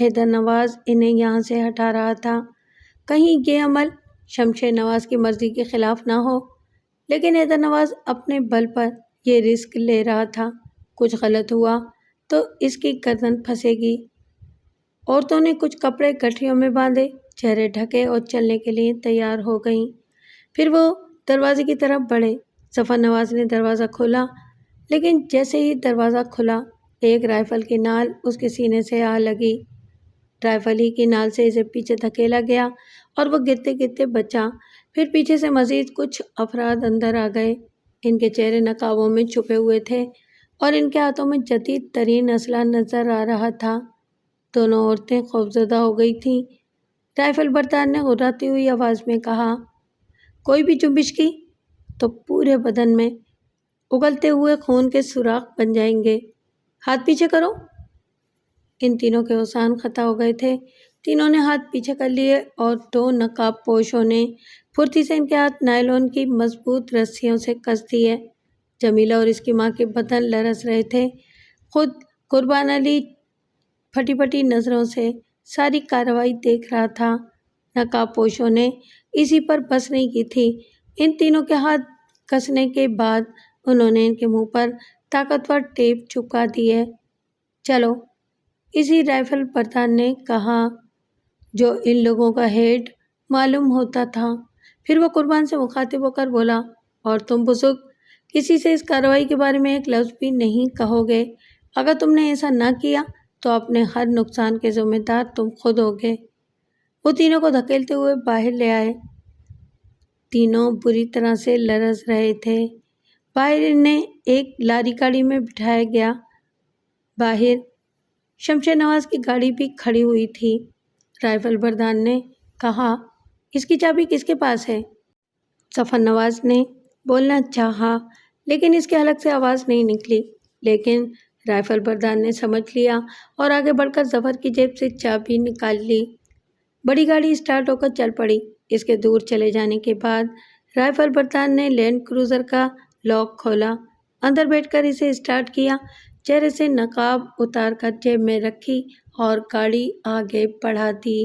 حیدر نواز انہیں یہاں سے ہٹا رہا تھا، کہیں یہ عمل شمشیر نواز کی مرضی کے خلاف نہ ہو، لیکن حیدر نواز اپنے بل پر یہ رسک لے رہا تھا، کچھ غلط ہوا تو اس کی گردن پھنسے گی۔ عورتوں نے کچھ کپڑے گٹھیوں میں باندھے، چہرے ڈھکے اور چلنے کے لیے تیار ہو گئیں۔ پھر وہ دروازے کی طرف بڑھے۔ ظفر نواز نے دروازہ کھولا، لیکن جیسے ہی دروازہ کھلا ایک رائفل کی نال اس کے سینے سے آ لگی۔ رائفل ہی کی نال سے اسے پیچھے دھکیلا گیا اور وہ گرتے گرتے بچا۔ پھر پیچھے سے مزید کچھ افراد اندر آ گئے۔ ان کے چہرے نقابوں میں چھپے ہوئے تھے اور ان کے ہاتھوں میں جدید ترین اسلحہ نظر آ رہا تھا۔ دونوں عورتیں خوفزدہ ہو گئی تھیں۔ رائفل بردار نے غراتی ہوئی آواز میں کہا، کوئی بھی جنبش کی تو پورے بدن میں اگلتے ہوئے خون کے سوراخ بن جائیں گے، ہاتھ پیچھے کرو۔ ان تینوں کے ہوشان خطا ہو گئے تھے۔ تینوں نے ہاتھ پیچھے کر لیے اور دو نقاب پوشوں نے پھرتی سے ان کے ہاتھ نائلون کی مضبوط رسیوں سے کس دیے۔ جمیلہ اور اس کی ماں کے بدن لرز رہے تھے۔ خود قربان علی پھٹی پھٹی نظروں سے ساری کارروائی دیکھ رہا تھا۔ نقاب پوشوں نے اسی پر بس نہیں کی تھی۔ ان تینوں کے ہاتھ کسنے کے بعد انہوں نے ان کے منہ پر طاقتور ٹیپ چپکا دیے۔ چلو، اسی رائفل بردار نے کہا جو ان لوگوں کا ہیڈ معلوم ہوتا تھا۔ پھر وہ قربان سے مخاطب ہو کر بولا، اور تم بزرگ کسی سے اس کارروائی کے بارے میں ایک لفظ بھی نہیں کہو گے۔ اگر تم نے ایسا نہ کیا تو اپنے ہر نقصان کے ذمہ دار تم خود ہوگے۔ وہ تینوں کو دھکیلتے ہوئے باہر لے آئے۔ تینوں بری طرح سے لرز رہے تھے۔ باہر انہیں ایک لاری گاڑی میں بٹھایا گیا۔ باہر شمشیر نواز کی گاڑی بھی کھڑی ہوئی تھی۔ رائفل بردار نے کہا، اس کی چابی کس کے پاس ہے؟ ظفر نواز نے بولنا چاہا لیکن اس کے حلق سے آواز نہیں نکلی، لیکن رائفل بردار نے سمجھ لیا اور آگے بڑھ کر ظفر کی جیب سے چابی نکال لی۔ بڑی گاڑی اسٹارٹ ہو کر چل پڑی۔ اس کے دور چلے جانے کے بعد رائفل بردار نے لینڈ کروزر کا لاک کھولا، اندر بیٹھ کر اسے اسٹارٹ کیا، چہرے سے نقاب اتار کر جیب میں رکھی اور گاڑی آگے بڑھا دی۔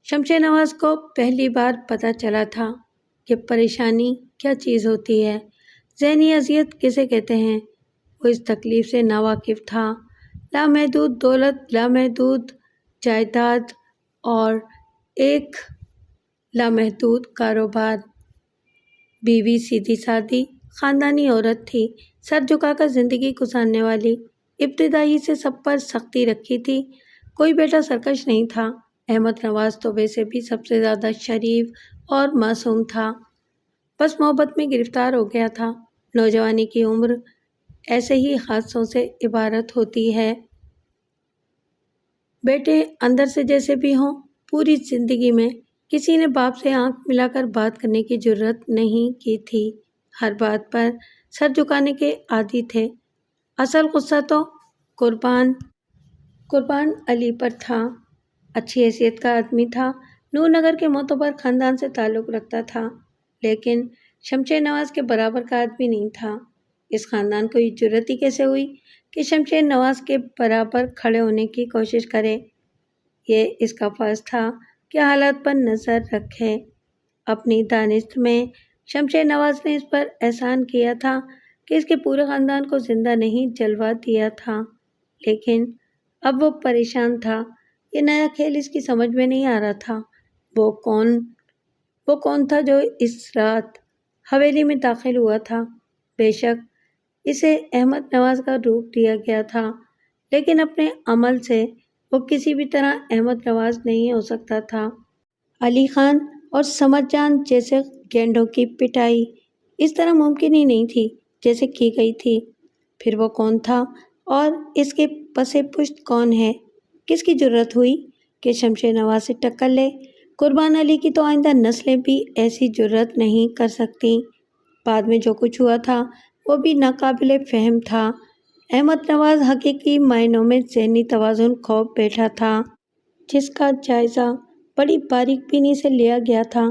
شمشیر نواز کو پہلی بار پتہ چلا تھا کہ پریشانی کیا چیز ہوتی ہے، ذہنی اذیت کسے کہتے ہیں۔ وہ اس تکلیف سے ناواقف تھا۔ لامحدود دولت، لامحدود جائیداد اور ایک لامحدود کاروبار۔ بیوی سیدھی سادی خاندانی عورت تھی، سر جھکا کر زندگی گزارنے والی۔ ابتدائی سے سب پر سختی رکھی تھی۔ کوئی بیٹا سرکش نہیں تھا۔ احمد نواز تو ویسے بھی سب سے زیادہ شریف اور معصوم تھا، بس محبت میں گرفتار ہو گیا تھا۔ نوجوانی کی عمر ایسے ہی حادثوں سے عبارت ہوتی ہے۔ بیٹے اندر سے جیسے بھی ہوں، پوری زندگی میں کسی نے باپ سے آنکھ ملا کر بات کرنے کی جرت نہیں کی تھی۔ ہر بات پر سر جھکانے کے عادی تھے۔ اصل غصہ تو قربان علی پر تھا۔ اچھی حیثیت کا آدمی تھا، نور نگر کے معتبر خاندان سے تعلق رکھتا تھا، لیکن شمشیر نواز کے برابر کا آدمی نہیں تھا۔ اس خاندان کو یہ جرت ہی کیسے ہوئی کہ شمشیر نواز کے برابر کھڑے ہونے کی کوشش کرے؟ یہ اس کا فرض تھا کہ حالات پر نظر رکھے۔ اپنی دانست میں شمشیر نواز نے اس پر احسان کیا تھا کہ اس کے پورے خاندان کو زندہ نہیں جلوا دیا تھا، لیکن اب وہ پریشان تھا۔ یہ نیا کھیل اس کی سمجھ میں نہیں آ رہا تھا۔ وہ کون تھا جو اس رات حویلی میں داخل ہوا تھا؟ بے شک اسے احمد نواز کا روپ دیا گیا تھا، لیکن اپنے عمل سے وہ کسی بھی طرح احمد نواز نہیں ہو سکتا تھا۔ علی خان اور سمر جان جیسے گینڈوں کی پٹائی اس طرح ممکن ہی نہیں تھی جیسے کی گئی تھی۔ پھر وہ کون تھا اور اس کے پس پشت کون ہے؟ کس کی جرت ہوئی کہ شمشیر نواز سے ٹکر لے؟ قربان علی کی تو آئندہ نسلیں بھی ایسی جرت نہیں کر سکتی۔ بعد میں جو کچھ ہوا تھا وہ بھی ناقابل فہم تھا۔ احمد نواز حقیقی معنوں میں ذہنی توازن کھو بیٹھا تھا، جس کا جائزہ بڑی باریک بینی سے لیا گیا تھا،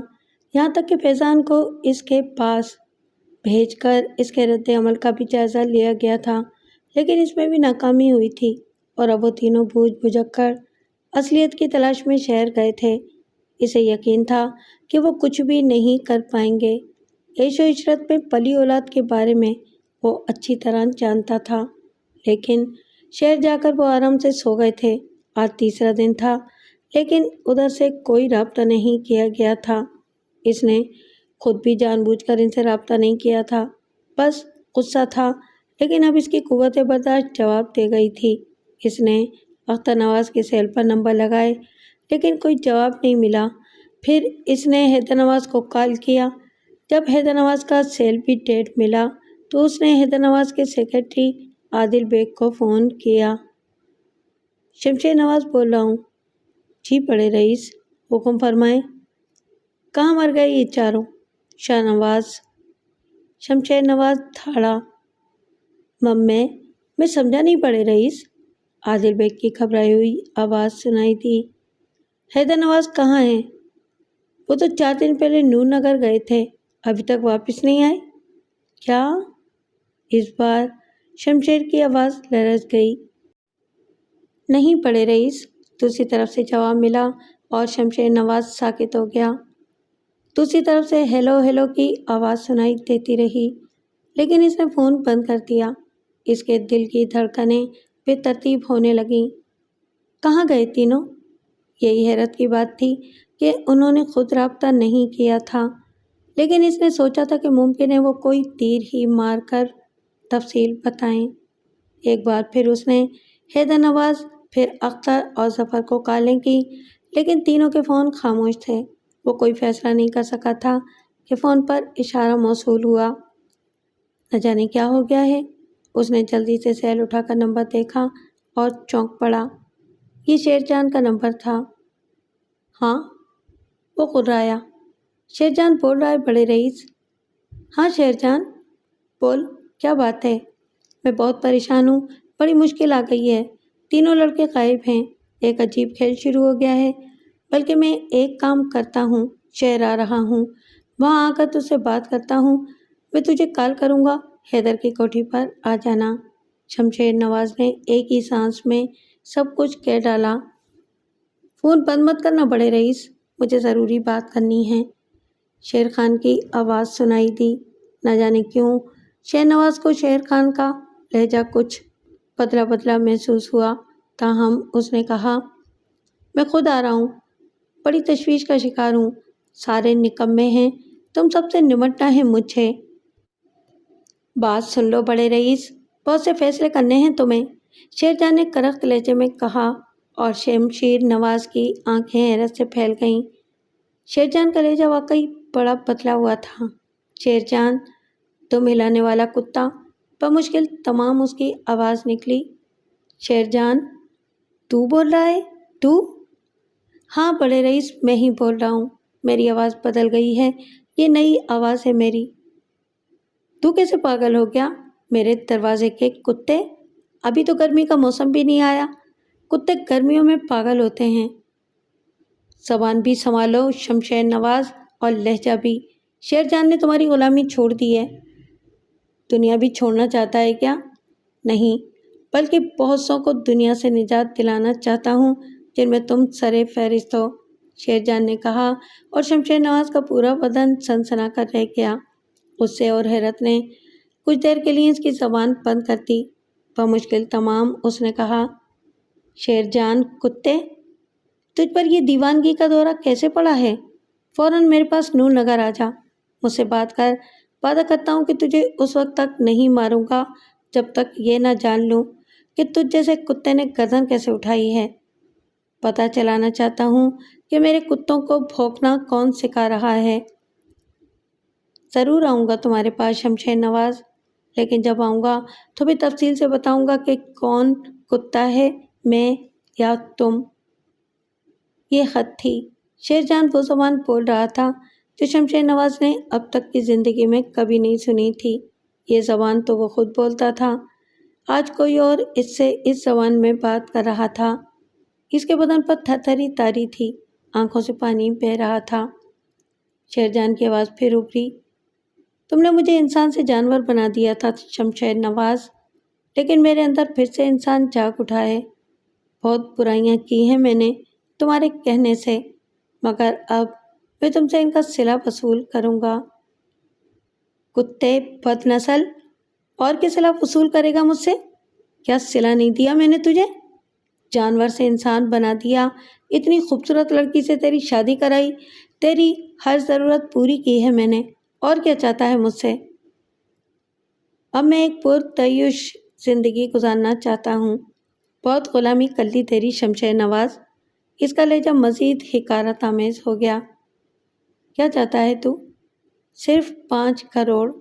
یہاں تک کہ فیضان کو اس کے پاس بھیج کر اس کے رد عمل کا بھی جائزہ لیا گیا تھا، لیکن اس میں بھی ناکامی ہوئی تھی۔ اور اب وہ تینوں بوجھ بھجک کر اصلیت کی تلاش میں شہر گئے تھے۔ اسے یقین تھا کہ وہ کچھ بھی نہیں کر پائیں گے۔ عیش و عشرت میں پلی اولاد کے بارے میں وہ اچھی طرح جانتا تھا، لیکن شہر جا کر وہ آرام سے سو گئے تھے۔ آج تیسرا دن تھا، لیکن ادھر سے کوئی رابطہ نہیں کیا گیا تھا۔ اس نے خود بھی جان بوجھ کر ان سے رابطہ نہیں کیا تھا، بس غصہ تھا، لیکن اب اس کی قوت برداشت جواب دے گئی تھی۔ اس نے اختر نواز کے سیل پر نمبر لگائے، لیکن کوئی جواب نہیں ملا۔ پھر اس نے حیدر نواز کو کال کیا۔ جب حیدر نواز کا سیل بھی ڈیڈ ملا تو اس نے حیدر نواز کے سیکرٹری عادل بیگ کو فون کیا۔ شمشیر نواز بول رہا ہوں۔ جی بڑے رئیس، حکم فرمائیں۔ کہاں مر گئے یہ چاروں؟ شاہ نواز۔ شمشیر نواز دھاڑا۔ میں سمجھا نہیں بڑے رئیس۔ عادل بیگ کی گھبرائی ہوئی آواز سنائی دی۔ حیدر نواز کہاں ہیں؟ وہ تو 4 دن پہلے نور نگر گئے تھے، ابھی تک واپس نہیں آئے۔ کیا؟ اس بار شمشیر کی آواز لرز گئی۔ نہیں بڑے رئیس، دوسری طرف سے جواب ملا اور شمشیر نواز ساکت ہو گیا۔ دوسری طرف سے ہیلو ہیلو کی آواز سنائی دیتی رہی، لیکن اس نے فون بند کر دیا۔ اس کے دل کی دھڑکنیں بے ترتیب ہونے لگیں۔ کہاں گئے تینوں؟ یہی حیرت کی بات تھی کہ انہوں نے خود رابطہ نہیں کیا تھا، لیکن اس نے سوچا تھا کہ ممکن ہے وہ کوئی تیر ہی مار کر تفصیل بتائیں۔ ایک بار پھر اس نے حیدر نواز، پھر اختر اور ظفر کو کالیں کی، لیکن تینوں کے فون خاموش تھے۔ وہ کوئی فیصلہ نہیں کر سکا تھا کہ فون پر اشارہ موصول ہوا۔ نہ جانے کیا ہو گیا ہے۔ اس نے جلدی سے سیل اٹھا کر نمبر دیکھا اور چونک پڑا۔ یہ شیرجان کا نمبر تھا۔ ہاں، وہ غرایا۔ شیرجان بول رہا ہے بڑے رئیس۔ ہاں شیرجان، بول، کیا بات ہے؟ میں بہت پریشان ہوں، بڑی مشکل آ گئی ہے۔ تینوں لڑکے غائب ہیں، ایک عجیب کھیل شروع ہو گیا ہے۔ بلکہ میں ایک کام کرتا ہوں، شہر آ رہا ہوں، وہاں آ کر تجھ سے بات کرتا ہوں۔ میں تجھے کال کروں گا، حیدر کی کوٹھی پر آ جانا۔ شمشیر نواز نے ایک ہی سانس میں سب کچھ کہہ ڈالا۔ فون بند مت کرنا بڑے رئیس، مجھے ضروری بات کرنی ہے۔ شیر خان کی آواز سنائی دی۔ نہ جانے کیوں شیر نواز کو شیر خان کا لہجہ کچھ بدلا بدلا محسوس ہوا، تاہم اس نے کہا، میں خود آ رہا ہوں، بڑی تشویش کا شکار ہوں، سارے نکمے ہیں، تم سب سے نمٹنا ہے مجھے۔ بات سن لو بڑے رئیس، بہت سے فیصلے کرنے ہیں تمہیں، شیرجان نے کرخت لہجے میں کہا، اور شمشیر نواز کی آنکھیں حیرت سے پھیل گئیں۔ شیرجان کا لہجہ واقعی بڑا بدلا ہوا تھا۔ شیرجان، دم ہلانے والا کتا، بمشکل تمام اس کی آواز نکلی۔ شیرجان، تو بول رہا ہے؟ تو؟ ہاں بڑے رئیس، میں ہی بول رہا ہوں، میری آواز بدل گئی ہے، یہ نئی آواز ہے میری۔ تو کیسے پاگل ہو گیا؟ میرے دروازے کے کتے، ابھی تو گرمی کا موسم بھی نہیں آیا، کتے گرمیوں میں پاگل ہوتے ہیں۔ زبان بھی سنبھالو شمشیر نواز، اور لہجہ بھی۔ شیرجان نے تمہاری غلامی چھوڑ دی ہے۔ دنیا بھی چھوڑنا چاہتا ہے کیا؟ نہیں، بلکہ بہت سو کو دنیا سے نجات دلانا چاہتا ہوں، جن میں تم سرِ فہرست ہو، شیرجان نے کہا، اور شمشیر نواز کا پورا بدن سنسنا کر رہ گیا۔ غصے اور حیرت نے کچھ دیر کے لیے اس کی زبان بند کر دی۔ بمشکل تمام اس نے کہا، شیرجان کتے، تجھ پر یہ دیوانگی کا دورہ کیسے پڑا ہے؟ فوراً میرے پاس نور نگر آ جا، مجھ سے بات کر، وعدہ کرتا ہوں کہ تجھے اس وقت تک نہیں ماروں گا جب تک یہ نہ جان لوں کہ تجھ جیسے کتے نے گردن کیسے اٹھائی ہے۔ پتہ چلانا چاہتا ہوں کہ میرے کتوں کو بھونکنا کون سکھا رہا ہے۔ ضرور آؤں گا تمہارے پاس شمشیر نواز، لیکن جب آؤں گا تو بھی تفصیل سے بتاؤں گا کہ کون کتا ہے، میں یا تم۔ یہ خط تھی۔ شیرجان وہ زبان بول رہا تھا جو شمشیر نواز نے اب تک کی زندگی میں کبھی نہیں سنی تھی۔ یہ زبان تو وہ خود بولتا تھا، آج کوئی اور اس سے اس زبان میں بات کر رہا تھا۔ اس کے بدن پر تھر تھری تاری تھی، آنکھوں سے پانی بہہ رہا تھا۔ شیرجان کی آواز پھر ابھری، تم نے مجھے انسان سے جانور بنا دیا تھا شمشیر نواز، لیکن میرے اندر پھر سے انسان جاگ اٹھا ہے۔ بہت برائیاں کی ہیں میں نے تمہارے کہنے سے، مگر اب میں تم سے ان کا صلہ وصول کروں گا۔ کتے بد نسل، اور کیا صلہ وصول کرے گا مجھ سے؟ کیا صلہ نہیں دیا میں نے تجھے؟ جانور سے انسان بنا دیا، اتنی خوبصورت لڑکی سے تیری شادی کرائی، تیری ہر ضرورت پوری کی ہے میں نے، اور کیا چاہتا ہے مجھ سے؟ اب میں ایک پرتعیش زندگی گزارنا چاہتا ہوں۔ بہت غلامی کر لی تیری شمشیر نواز۔ اس کا لہجہ مزید حقارت آمیز ہو گیا۔ کیا چاہتا ہے تو؟ صرف 5 کروڑ،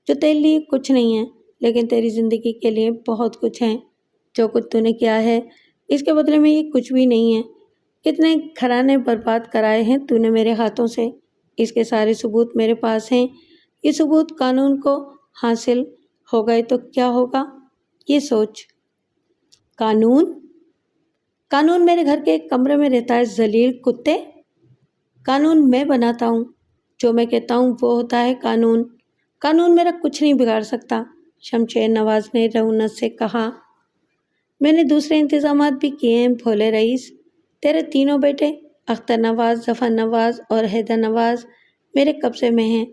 جو تیرے لیے کچھ نہیں ہے، لیکن تیری زندگی کے لیے بہت کچھ ہے۔ جو کچھ تو نے کیا ہے، اس کے بدلے میں یہ کچھ بھی نہیں ہے۔ کتنے گھرانے برباد کرائے ہیں تو نے میرے ہاتھوں سے، اس کے سارے ثبوت میرے پاس ہیں۔ یہ ثبوت قانون کو حاصل ہو گئے تو کیا ہوگا، یہ سوچ۔ قانون؟ قانون میرے گھر کے ایک کمرے میں رہتا ہے ذلیل کتے۔ قانون میں بناتا ہوں، جو میں کہتا ہوں وہ ہوتا ہے قانون۔ قانون میرا کچھ نہیں بگاڑ سکتا، شمشیر نواز نے رعونت سے کہا۔ میں نے دوسرے انتظامات بھی کیے ہیں بھولے رئیس۔ تیرے تینوں بیٹے اختر نواز، ظفر نواز اور حیدر نواز میرے قبضے میں ہیں۔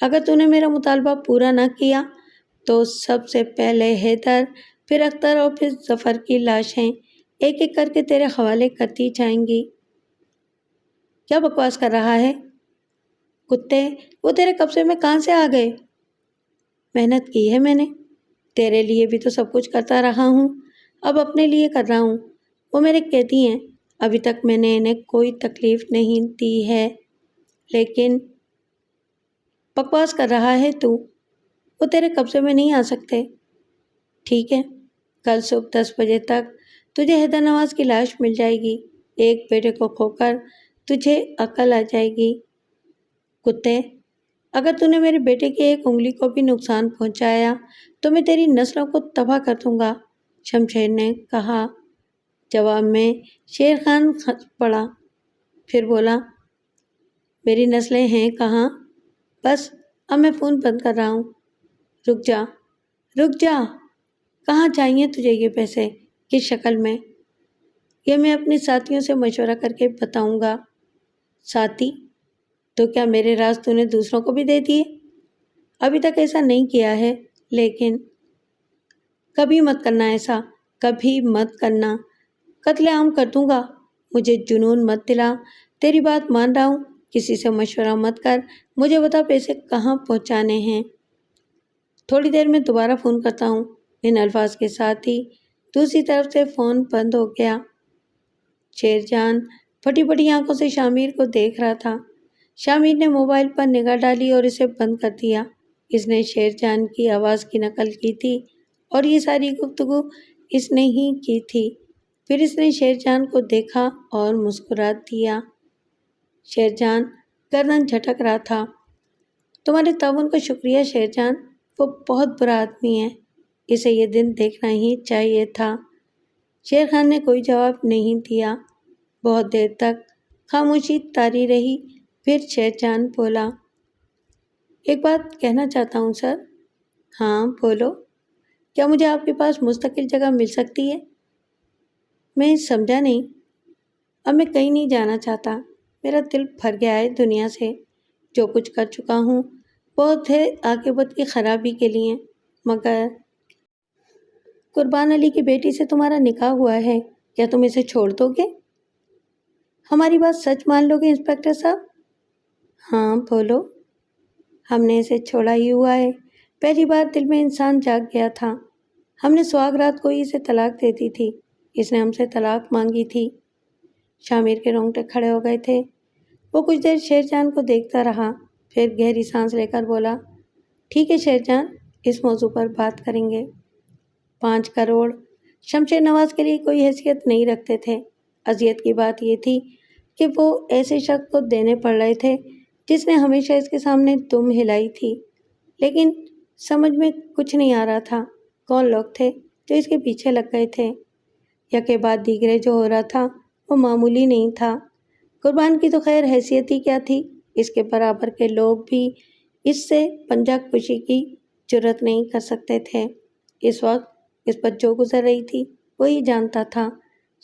اگر تو نے میرا مطالبہ پورا نہ کیا تو سب سے پہلے حیدر، پھر اختر اور پھر ظفر کی لاشیں ایک ایک کر کے تیرے حوالے کرتی جائیں گی۔ کیا بکواس کر رہا ہے؟ کتے، وہ تیرے قبضے میں کہاں سے آ گئے؟ محنت کی ہے میں نے، تیرے لیے بھی تو سب کچھ کرتا رہا ہوں، اب اپنے لیے کر رہا ہوں۔ وہ میرے قیدی ہیں، ابھی تک میں نے انہیں کوئی تکلیف نہیں دی ہے، لیکن بکواس کر رہا ہے تو، وہ تیرے قبضے میں نہیں آ سکتے۔ ٹھیک ہے، کل صبح 10 بجے تک تجھے حیدر نواز کی لاش مل جائے گی۔ ایک بیٹے کو کھو کر تجھے عقل آ جائے گی۔ کتے، اگر تو نے میرے بیٹے کی ایک انگلی کو بھی نقصان پہنچایا تو میں تیری نسلوں کو تباہ کر دوں گا، شمشیر نے کہا۔ جواب میں شیر خان ہنس پڑا، پھر بولا، میری نسلیں ہیں کہاں؟ بس اب میں فون بند کر رہا ہوں۔ رک جا، رک جا، کہاں چاہیے تجھے یہ پیسے، کس شکل میں؟ یہ میں اپنے ساتھیوں سے مشورہ کر کے بتاؤں گا۔ ساتھی؟ تو کیا میرے راز تو نے دوسروں کو بھی دے دیے؟ ابھی تک ایسا نہیں کیا ہے، لیکن کبھی مت کرنا ایسا، کبھی مت کرنا، قتل عام کر دوں گا۔ مجھے جنون مت دلا، تیری بات مان رہا ہوں، کسی سے مشورہ مت کر، مجھے بتا پیسے کہاں پہنچانے ہیں۔ تھوڑی دیر میں دوبارہ فون کرتا ہوں۔ ان الفاظ کے ساتھ ہی دوسری طرف سے فون بند ہو گیا۔ شیر جان پھٹی پھٹی آنکھوں سے شامیر کو دیکھ رہا تھا۔ شامیر نے موبائل پر نگاہ ڈالی اور اسے بند کر دیا۔ اس نے شیر جان کی آواز کی نقل کی تھی اور یہ ساری گفتگو اس نے ہی کی تھی۔ پھر اس نے شیر جان کو دیکھا اور مسکرا دیا۔ شیر جان گردن جھٹک رہا تھا۔ تمہارے تعاون کا شکریہ شیر جان، وہ بہت برا آدمی ہے، اسے یہ دن دیکھنا ہی چاہیے تھا۔ شیر خان نے کوئی جواب نہیں دیا۔ بہت دیر تک خاموشی طاری رہی، پھر شیر جان بولا، ایک بات کہنا چاہتا ہوں سر۔ ہاں بولو۔ کیا مجھے آپ کے پاس مستقل جگہ مل سکتی ہے؟ میں سمجھا نہیں۔ اب میں کہیں نہیں جانا چاہتا، میرا دل بھر گیا ہے دنیا سے، جو کچھ کر چکا ہوں بہت ہے عاقبت کی خرابی کے لیے، مگر قربان علی کی بیٹی سے تمہارا نکاح ہوا ہے، کیا تم اسے چھوڑ دو گے؟ ہماری بات سچ مان لو گے انسپکٹر صاحب؟ ہاں بولو۔ ہم نے اسے چھوڑا ہی ہوا ہے، پہلی بار دل میں انسان جاگ گیا تھا۔ ہم نے سہاگ رات کو ہی اسے طلاق دے دی تھی، اس نے ہم سے طلاق مانگی تھی۔ شامیر کے رونگٹے کھڑے ہو گئے تھے۔ وہ کچھ دیر شیر جان کو دیکھتا رہا، پھر گہری سانس لے کر بولا، ٹھیک ہے شیر جان، اس موضوع پر بات کریں گے۔ 5 کروڑ شمشیر نواز کے لیے کوئی حیثیت نہیں رکھتے تھے۔ اذیت کی بات یہ تھی کہ وہ ایسے شخص کو دینے پڑ رہے تھے جس نے ہمیشہ اس کے سامنے دم ہلائی تھی، لیکن سمجھ میں کچھ نہیں آ رہا تھا کون لوگ تھے جو اس کے پیچھے لگ گئے تھے۔ یکے بعد دیگرے جو ہو رہا تھا وہ معمولی نہیں تھا۔ قربان کی تو خیر حیثیت ہی کیا تھی، اس کے برابر کے لوگ بھی اس سے پنجہ کشی کی جرات نہیں کر سکتے تھے۔ اس وقت اس پر جو گزر رہی تھی وہی جانتا تھا۔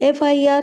FIR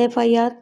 FIR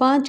5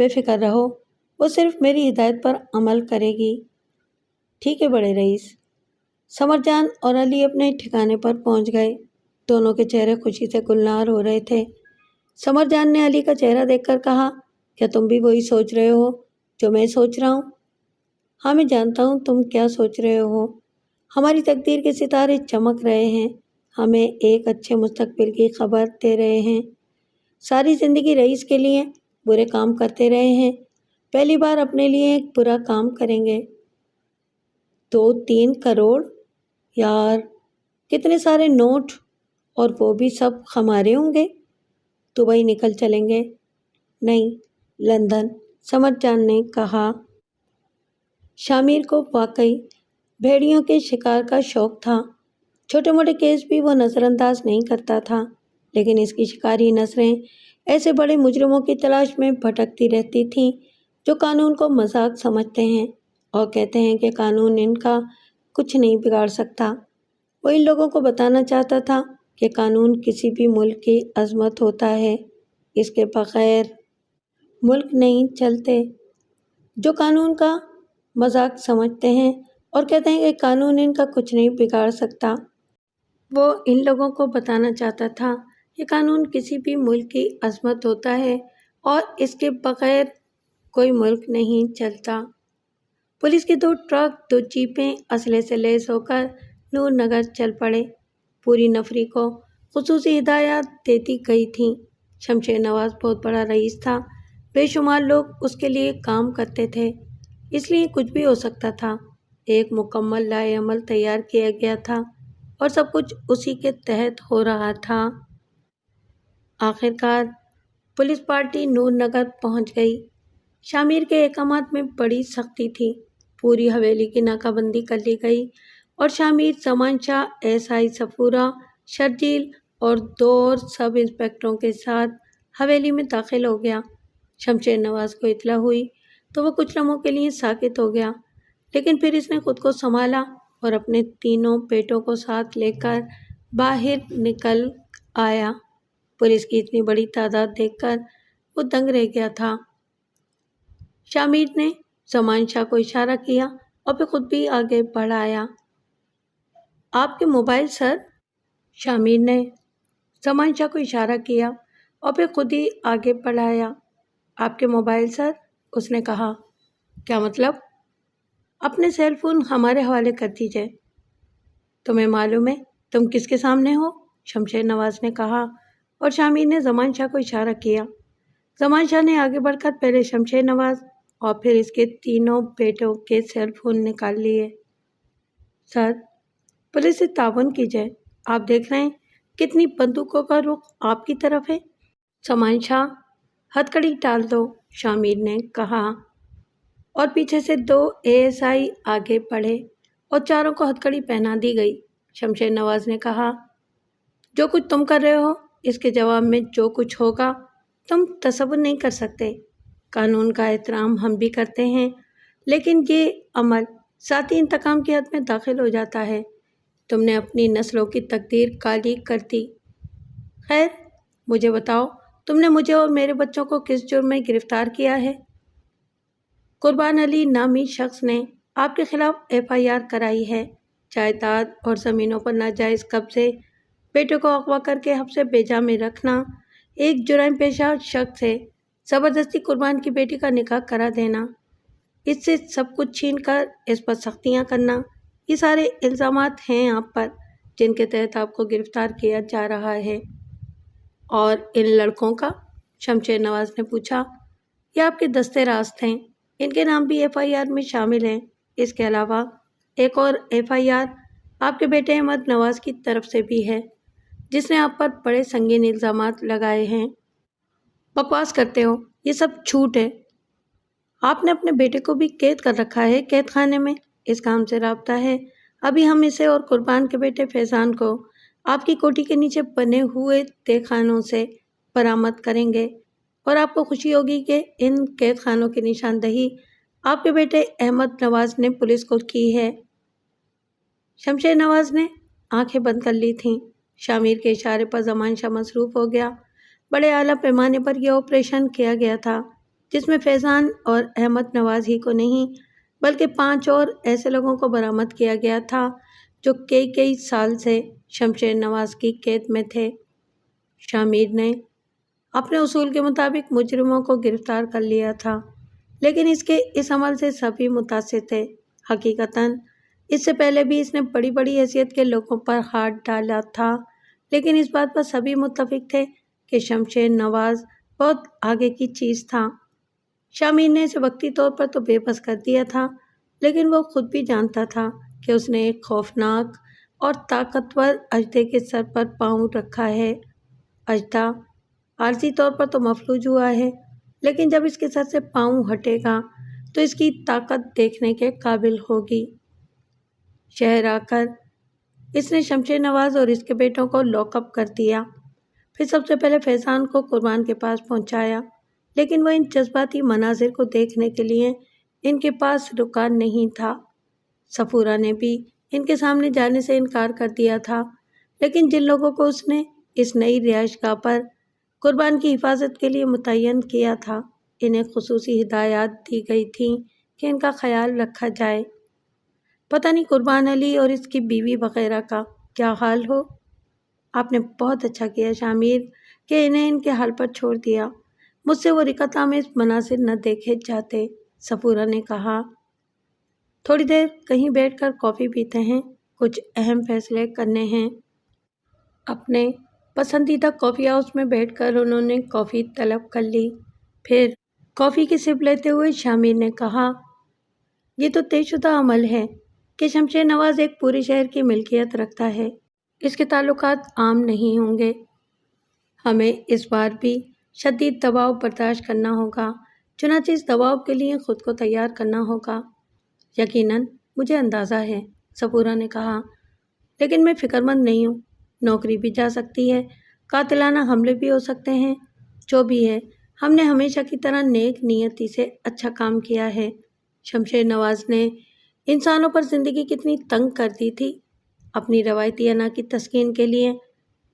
بے فکر رہو، وہ صرف میری ہدایت پر عمل کرے گی۔ ٹھیک ہے بڑے رئیس۔ سمر جان اور علی اپنے ٹھکانے پر پہنچ گئے۔ دونوں کے چہرے خوشی سے گلنار ہو رہے تھے۔ سمر جان نے علی کا چہرہ دیکھ کر کہا، کیا تم بھی وہی سوچ رہے ہو جو میں سوچ رہا ہوں؟ ہاں میں جانتا ہوں تم کیا سوچ رہے ہو۔ ہماری تقدیر کے ستارے چمک رہے ہیں، ہمیں ایک اچھے مستقبل کی خبر دے رہے ہیں۔ ساری زندگی رئیس کے لیے برے کام کرتے رہے ہیں، پہلی بار اپنے لیے ایک برا کام کریں گے۔ 2-3 کروڑ؟ یار کتنے سارے نوٹ، اور وہ بھی سب ہمارے ہوں گے۔ دبئی نکل چلیں گے؟ نہیں، لندن، سمر جان نے کہا۔ شامیر کو واقعی بھیڑیوں کے شکار کا شوق تھا۔ چھوٹے موٹے کیس بھی وہ نظر انداز نہیں کرتا تھا، لیکن اس کی شکاری نظریں ایسے بڑے مجرموں کی تلاش میں بھٹکتی رہتی تھیں جو قانون کو مذاق سمجھتے ہیں اور کہتے ہیں کہ قانون ان کا کچھ نہیں بگاڑ سکتا۔ وہ ان لوگوں کو بتانا چاہتا تھا کہ قانون کسی بھی ملک کی عظمت ہوتا ہے، اس کے بغیر ملک نہیں چلتے۔ جو قانون کا مذاق سمجھتے ہیں اور کہتے ہیں کہ قانون ان کا کچھ نہیں بگاڑ سکتا، وہ ان لوگوں کو بتانا چاہتا تھا کہ قانون کسی بھی ملک کی عظمت ہوتا ہے اور اس کے بغیر کوئی ملک نہیں چلتا۔ پولیس کے 2 ٹرک، 2 جیپیں اسلحے سے لیس ہو کر نور نگر چل پڑے۔ پوری نفری کو خصوصی ہدایات دیتی گئی تھیں۔ شمشیر نواز بہت بڑا رئیس تھا، بے شمار لوگ اس کے لیے کام کرتے تھے، اس لیے کچھ بھی ہو سکتا تھا۔ ایک مکمل لائحہ عمل تیار کیا گیا تھا اور سب کچھ اسی کے تحت ہو رہا تھا۔ آخرکار پولیس پارٹی نور نگر پہنچ گئی۔ شامیر کے احکامات میں بڑی سختی تھی۔ پوری حویلی کی ناکہ بندی کر لی گئی اور شامیر، زمان شاہ، SI صفورہ، شرجیل اور 2 اور سب انسپکٹروں کے ساتھ حویلی میں داخل ہو گیا۔ شمشیر نواز کو اطلاع ہوئی تو وہ کچھ لمحوں کے لیے ساکت ہو گیا، لیکن پھر اس نے خود کو سنبھالا اور اپنے 3 بیٹوں کو ساتھ لے کر باہر نکل آیا۔ پولیس کی اتنی بڑی تعداد دیکھ کر وہ دنگ رہ گیا تھا۔ شامیر نے زمان شاہ کو اشارہ کیا اور پھر خود بھی آگے بڑھ آیا۔ آپ کے موبائل سر؟ شامیر نے زمان شاہ کو اشارہ کیا اور پھر خود ہی آگے بڑھ آیا۔ آپ کے موبائل سر؟ اس نے کہا۔ کیا مطلب؟ اپنے سیل فون ہمارے حوالے کر دیجئے۔ تمہیں معلوم ہے تم کس کے سامنے ہو؟ شمشیر نواز نے کہا اور شامیر نے زمان شاہ کو اشارہ کیا۔ زمان شاہ نے آگے بڑھ کر پہلے شمشیر نواز اور پھر اس کے 3 بیٹوں کے سیل فون نکال لیے۔ سر، پولیس سے تعاون کیجئے، آپ دیکھ رہے ہیں کتنی بندوقوں کا رخ آپ کی طرف ہے۔ زمان شاہ، ہتھکڑی ڈال دو، شامیر نے کہا اور پیچھے سے 2 ASI آگے بڑھے اور چاروں کو ہتھکڑی پہنا دی گئی۔ شمشیر نواز نے کہا، جو کچھ تم کر رہے ہو اس کے جواب میں جو کچھ ہوگا تم تصور نہیں کر سکتے۔ قانون کا احترام ہم بھی کرتے ہیں، لیکن یہ عمل ذاتی انتقام کی حد میں داخل ہو جاتا ہے۔ تم نے اپنی نسلوں کی تقدیر کالی کر دی۔ خیر مجھے بتاؤ، تم نے مجھے اور میرے بچوں کو کس جرم میں گرفتار کیا ہے؟ قربان علی نامی شخص نے آپ کے خلاف FIR کرائی ہے۔ جائیداد اور زمینوں پر ناجائز قبضے، بیٹے کو اغوا کر کے حبس بیجا میں رکھنا، ایک جرائم پیشہ شخص ہے، زبردستی قربان کی بیٹی کا نکاح کرا دینا، اس سے سب کچھ چھین کر اس پر سختیاں کرنا، یہ سارے الزامات ہیں آپ پر جن کے تحت آپ کو گرفتار کیا جا رہا ہے۔ اور ان لڑکوں کا؟ شمشیر نواز نے پوچھا۔ یہ آپ کے دستے راست ہیں، ان کے نام بھی FIR میں شامل ہیں۔ اس کے علاوہ ایک اور FIR آپ کے بیٹے احمد نواز کی طرف سے بھی ہے، جس نے آپ پر بڑے سنگین الزامات لگائے ہیں۔ بکواس کرتے ہو، یہ سب جھوٹ ہے۔ آپ نے اپنے بیٹے کو بھی قید کر رکھا ہے قید خانے میں، اس کام سے رابطہ ہے۔ ابھی ہم اسے اور قربان کے بیٹے فیضان کو آپ کی کوٹھی کے نیچے بنے ہوئے تہہ خانوں سے برآمد کریں گے اور آپ کو خوشی ہوگی کہ ان قید خانوں کی نشاندہی آپ کے بیٹے احمد نواز نے پولیس کو کی ہے۔ شمشیر نواز نے آنکھیں بند کر لی تھیں۔ شامیر کے اشارے پر زمان شاہ مصروف ہو گیا۔ بڑے اعلیٰ پیمانے پر یہ آپریشن کیا گیا تھا۔ جس میں فیضان اور احمد نواز ہی کو نہیں بلکہ 5 اور ایسے لوگوں کو برآمد کیا گیا تھا جو کئی سال سے شمشیر نواز کی قید میں تھے۔ شاہ میر نے اپنے اصول کے مطابق مجرموں کو گرفتار کر لیا تھا، لیکن اس عمل سے سبھی متاثر تھے۔ حقیقتاً اس سے پہلے بھی اس نے بڑی حیثیت کے لوگوں پر ہاتھ ڈالا تھا، لیکن اس بات پر سبھی متفق تھے کہ شمشیر نواز بہت آگے کی چیز تھا۔ شاہ میر نے اسے وقتی طور پر تو بے بس کر دیا تھا، لیکن وہ خود بھی جانتا تھا کہ اس نے ایک خوفناک اور طاقتور اژدھے کے سر پر پاؤں رکھا ہے۔ اژدھا عارضی طور پر تو مفلوج ہوا ہے، لیکن جب اس کے سر سے پاؤں ہٹے گا تو اس کی طاقت دیکھنے کے قابل ہوگی۔ شہر آ کر اس نے شمشیر نواز اور اس کے بیٹوں کو لاک اپ کر دیا، پھر سب سے پہلے فیضان کو قربان کے پاس پہنچایا، لیکن وہ ان جذباتی مناظر کو دیکھنے کے لیے ان کے پاس رکا نہیں تھا۔ صفورہ نے بھی ان کے سامنے جانے سے انکار کر دیا تھا، لیکن جن لوگوں کو اس نے اس نئی رہائش گاہ پر قربان کی حفاظت کے لیے متعین کیا تھا، انہیں خصوصی ہدایات دی گئی تھیں کہ ان کا خیال رکھا جائے۔ پتہ نہیں قربان علی اور اس کی بیوی وغیرہ کا کیا حال ہو۔ آپ نے بہت اچھا کیا شاہ میر کہ انہیں ان کے حال پر چھوڑ دیا، مجھ سے وہ رکت آمیز مناظر نہ دیکھے جاتے۔ صفورہ نے کہا، تھوڑی دیر کہیں بیٹھ کر کافی پیتے ہیں، کچھ اہم فیصلے کرنے ہیں۔ اپنے پسندیدہ کافی ہاؤس میں بیٹھ کر انہوں نے کافی طلب کر لی، پھر کافی کی سپ لیتے ہوئے شاہ میر نے کہا، یہ تو طے شدہ عمل ہے کہ شمشیر نواز ایک پورے شہر کی ملکیت رکھتا ہے، اس کے تعلقات عام نہیں ہوں گے۔ ہمیں اس بار بھی شدید دباؤ برداشت کرنا ہوگا، چنانچہ اس دباؤ کے لیے خود کو تیار کرنا ہوگا۔ یقیناً مجھے اندازہ ہے، صفورہ نے کہا، لیکن میں فکر مند نہیں ہوں۔ نوکری بھی جا سکتی ہے، قاتلانہ حملے بھی ہو سکتے ہیں، جو بھی ہے ہم نے ہمیشہ کی طرح نیک نیتی سے اچھا کام کیا ہے۔ شمشیر نواز نے انسانوں پر زندگی کتنی تنگ کر دی تھی، اپنی روایتی انا کی تسکین کے لیے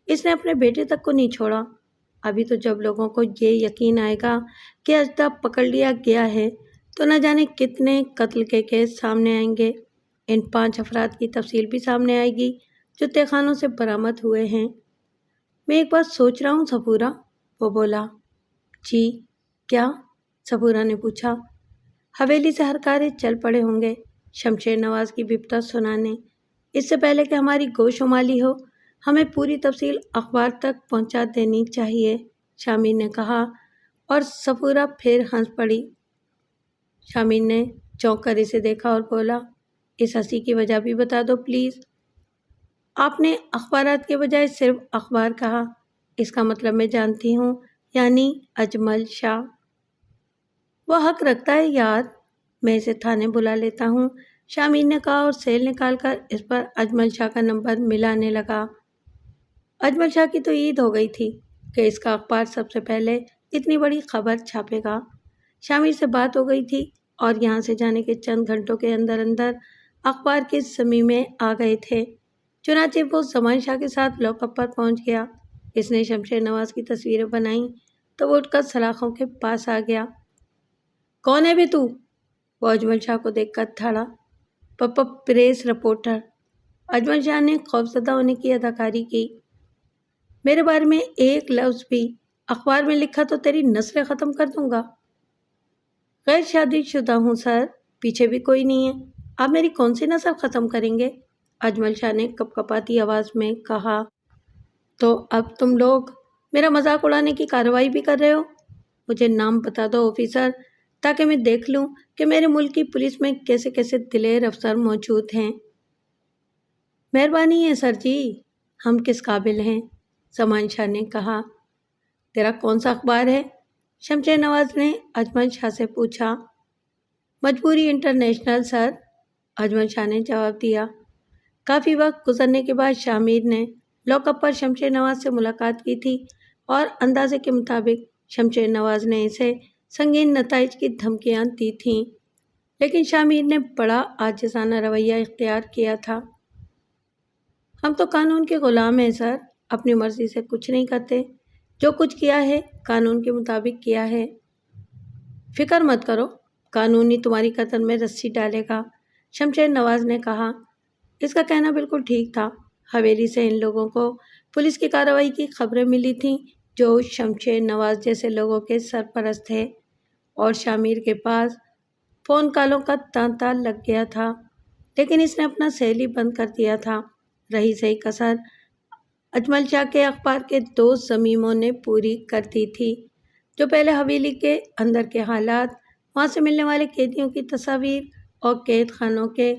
اس نے اپنے بیٹے تک کو نہیں چھوڑا۔ ابھی تو جب لوگوں کو یہ یقین آئے گا کہ اژدھا پکڑ لیا گیا ہے تو نہ جانے کتنے قتل کے کیس سامنے آئیں گے۔ ان 5 افراد کی تفصیل بھی سامنے آئے گی جو تہہ خانوں سے برآمد ہوئے ہیں۔ میں ایک بات سوچ رہا ہوں صفورہ، وہ بولا۔ جی کیا؟ صفورہ نے پوچھا۔ حویلی سے ہر کارے چل پڑے ہوں گے شمشیر نواز کی بپتا سنانے۔ اس سے پہلے کہ ہماری گوشمالی ہو ہمیں پوری تفصیل اخبار تک پہنچا دینی چاہیے، شاہ میر نے کہا، اور صفورہ پھر ہنس پڑی۔ شاہ میر نے چونک کر اسے دیکھا اور بولا، اس ہنسی کی وجہ بھی بتا دو پلیز۔ آپ نے اخبارات کے بجائے صرف اخبار کہا، اس کا مطلب میں جانتی ہوں، یعنی اجمل شاہ۔ وہ حق رکھتا ہے یار، میں اسے تھانے بلا لیتا ہوں، شاہ میر نے کہا اور سیل نکال کر اس پر اجمل شاہ کا نمبر ملانے لگا۔ اجمل شاہ کی تو عید ہو گئی تھی کہ اس کا اخبار سب سے پہلے اتنی بڑی خبر چھاپے گا۔ شاہ میر سے بات ہو گئی تھی اور یہاں سے جانے کے چند گھنٹوں کے اندر اخبار کے زمین میں آ گئے تھے۔ چنانچہ وہ زمان شاہ کے ساتھ لاک اپ پر پہنچ گیا۔ اس نے شمشیر نواز کی تصویریں بنائیں تو وہ اٹھ کر سلاخوں کے پاس آ گیا۔ کون ہے بے تو؟ وہ اجمل شاہ کو دیکھ کر دھڑا۔ Press reporter. اجمل شاہ نے خوفزدہ ہونے کی اداکاری کی۔ میرے بارے میں ایک لفظ بھی اخبار میں لکھا تو تیری نسلیں ختم کر دوں گا۔ غیر شادی شدہ ہوں سر، پیچھے بھی کوئی نہیں ہے، آپ میری کون سی نسل ختم کریں گے؟ اجمل شاہ نے کپکپاتی آواز میں کہا۔ تو اب تم لوگ میرا مذاق اڑانے کی کارروائی بھی کر رہے ہو؟ مجھے نام بتا دو آفیسر، تاکہ میں دیکھ لوں کہ میرے ملک کی پولیس میں کیسے کیسے دلیر افسر موجود ہیں۔ مہربانی ہے سر جی، ہم کس قابل ہیں، زمان شاہ نے کہا۔ تیرا کون سا اخبار ہے؟ شمشیر نواز نے اجمل شاہ سے پوچھا۔ مجبوری انٹرنیشنل سر، اجمل شاہ نے جواب دیا۔ کافی وقت گزرنے کے بعد شاہ میر نے لاک اپ پر شمشیر نواز سے ملاقات کی تھی اور اندازے کے مطابق شمشیر نواز نے اسے سنگین نتائج کی دھمکیاں دی تھیں، لیکن شاہ میر نے بڑا عاجزانہ رویہ اختیار کیا تھا۔ ہم تو قانون کے غلام ہیں سر، اپنی مرضی سے کچھ نہیں کرتے، جو کچھ کیا ہے قانون کے مطابق کیا ہے۔ فکر مت کرو، قانونی تمہاری قدر میں رسی ڈالے گا، شمشیر نواز نے کہا۔ اس کا کہنا بالکل ٹھیک تھا۔ حویلی سے ان لوگوں کو پولیس کی کارروائی کی خبریں ملی تھیں جو شمشیر نواز جیسے لوگوں کے سرپرست تھے، اور شامیر کے پاس فون کالوں کا تانتا لگ گیا تھا، لیکن اس نے اپنا سیل ہی بند کر دیا تھا۔ رہی صحیح کسر اجمل شاہ کے اخبار کے 2 ضمیموں نے پوری کر دی تھی، جو پہلے حویلی کے اندر کے حالات، وہاں سے ملنے والے قیدیوں کی تصاویر اور قید خانوں کے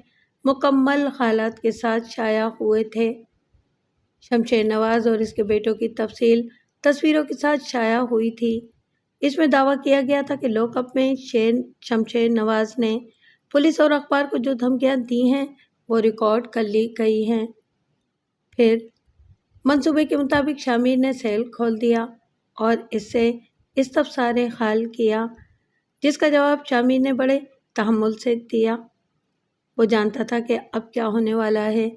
مکمل حالات کے ساتھ شائع ہوئے تھے۔ شمشیر نواز اور اس کے بیٹوں کی تفصیل تصویروں کے ساتھ شائع ہوئی تھی۔ اس میں دعویٰ کیا گیا تھا کہ لاک اپ میں شمشیر نواز نے پولیس اور اخبار کو جو دھمکیاں دی ہیں وہ ریکارڈ کر لی گئی ہیں۔ پھر منصوبے کے مطابق شامیر نے سیل کھول دیا اور اس سے استفسار حال کیا، جس کا جواب شامیر نے بڑے تحمل سے دیا۔ وہ جانتا تھا کہ اب کیا ہونے والا ہے۔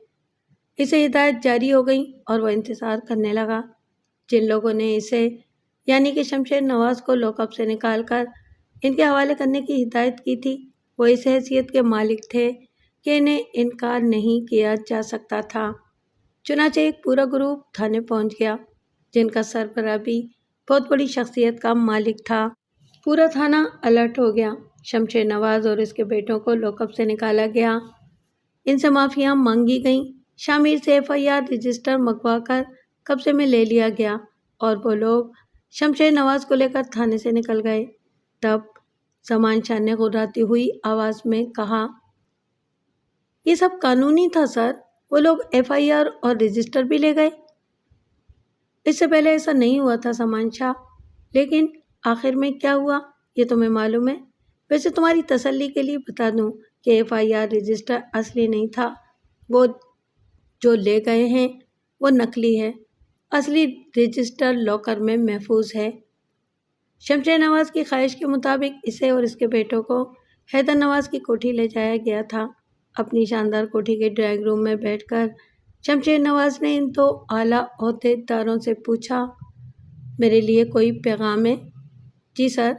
اسے ہدایت جاری ہو گئی اور وہ انتظار کرنے لگا۔ جن لوگوں نے اسے یعنی کہ شمشیر نواز کو لاک اپ سے نکال کر ان کے حوالے کرنے کی ہدایت کی تھی، وہ اس حیثیت کے مالک تھے کہ انہیں انکار نہیں کیا جا سکتا تھا۔ چنانچہ ایک پورا گروپ تھانے پہنچ گیا، جن کا سربراہ بھی بہت بڑی شخصیت کا مالک تھا۔ پورا تھانہ الرٹ ہو گیا۔ شمشیر نواز اور اس کے بیٹوں کو لاک اپ سے نکالا گیا، ان سے معافیاں مانگی گئیں، شامیر سے FIR رجسٹر منگوا کر قبضے میں لے لیا گیا، اور وہ لوگ شمشیر نواز کو لے کر تھانے سے نکل گئے۔ تب زمان شاہ نے غراتی ہوئی آواز میں کہا، یہ سب قانونی تھا سر، وہ لوگ FIR اور رجسٹر بھی لے گئے۔ اس سے پہلے ایسا نہیں ہوا تھا زمان شاہ، لیکن آخر میں کیا ہوا یہ تمہیں معلوم ہے؟ ویسے تمہاری تسلی کے لیے بتا دوں کہ FIR رجسٹر اصلی نہیں تھا، وہ جو لے گئے ہیں وہ نقلی ہے، اصلی رجسٹر لاکر میں محفوظ ہے۔ شمشیر نواز کی خواہش کے مطابق اسے اور اس کے بیٹوں کو حیدر نواز کی کوٹھی لے جایا گیا تھا۔ اپنی شاندار کوٹھی کے ڈرائنگ روم میں بیٹھ کر شمشیر نواز نے ان 2 اعلیٰ عہدے داروں سے پوچھا، میرے لیے کوئی پیغام ہے؟ جی سر،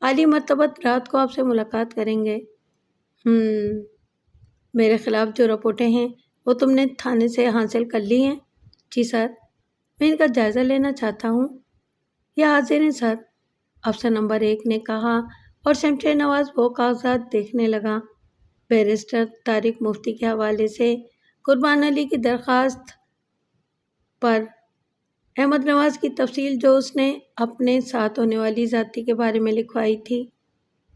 عالی مرتبت رات کو آپ سے ملاقات کریں گے۔ میرے خلاف جو رپورٹیں ہیں وہ تم نے تھانے سے حاصل کر لی ہیں؟ جی سر، میں ان کا جائزہ لینا چاہتا ہوں۔ یہ حاضر ہیں سر، افسر نمبر 1 نے کہا، اور شمشیر نواز وہ کاغذات دیکھنے لگا۔ بیرسٹر طارق مفتی کے حوالے سے قربان علی کی درخواست پر احمد نواز کی تفصیل جو اس نے اپنے ساتھ ہونے والی زیادتی کے بارے میں لکھوائی تھی۔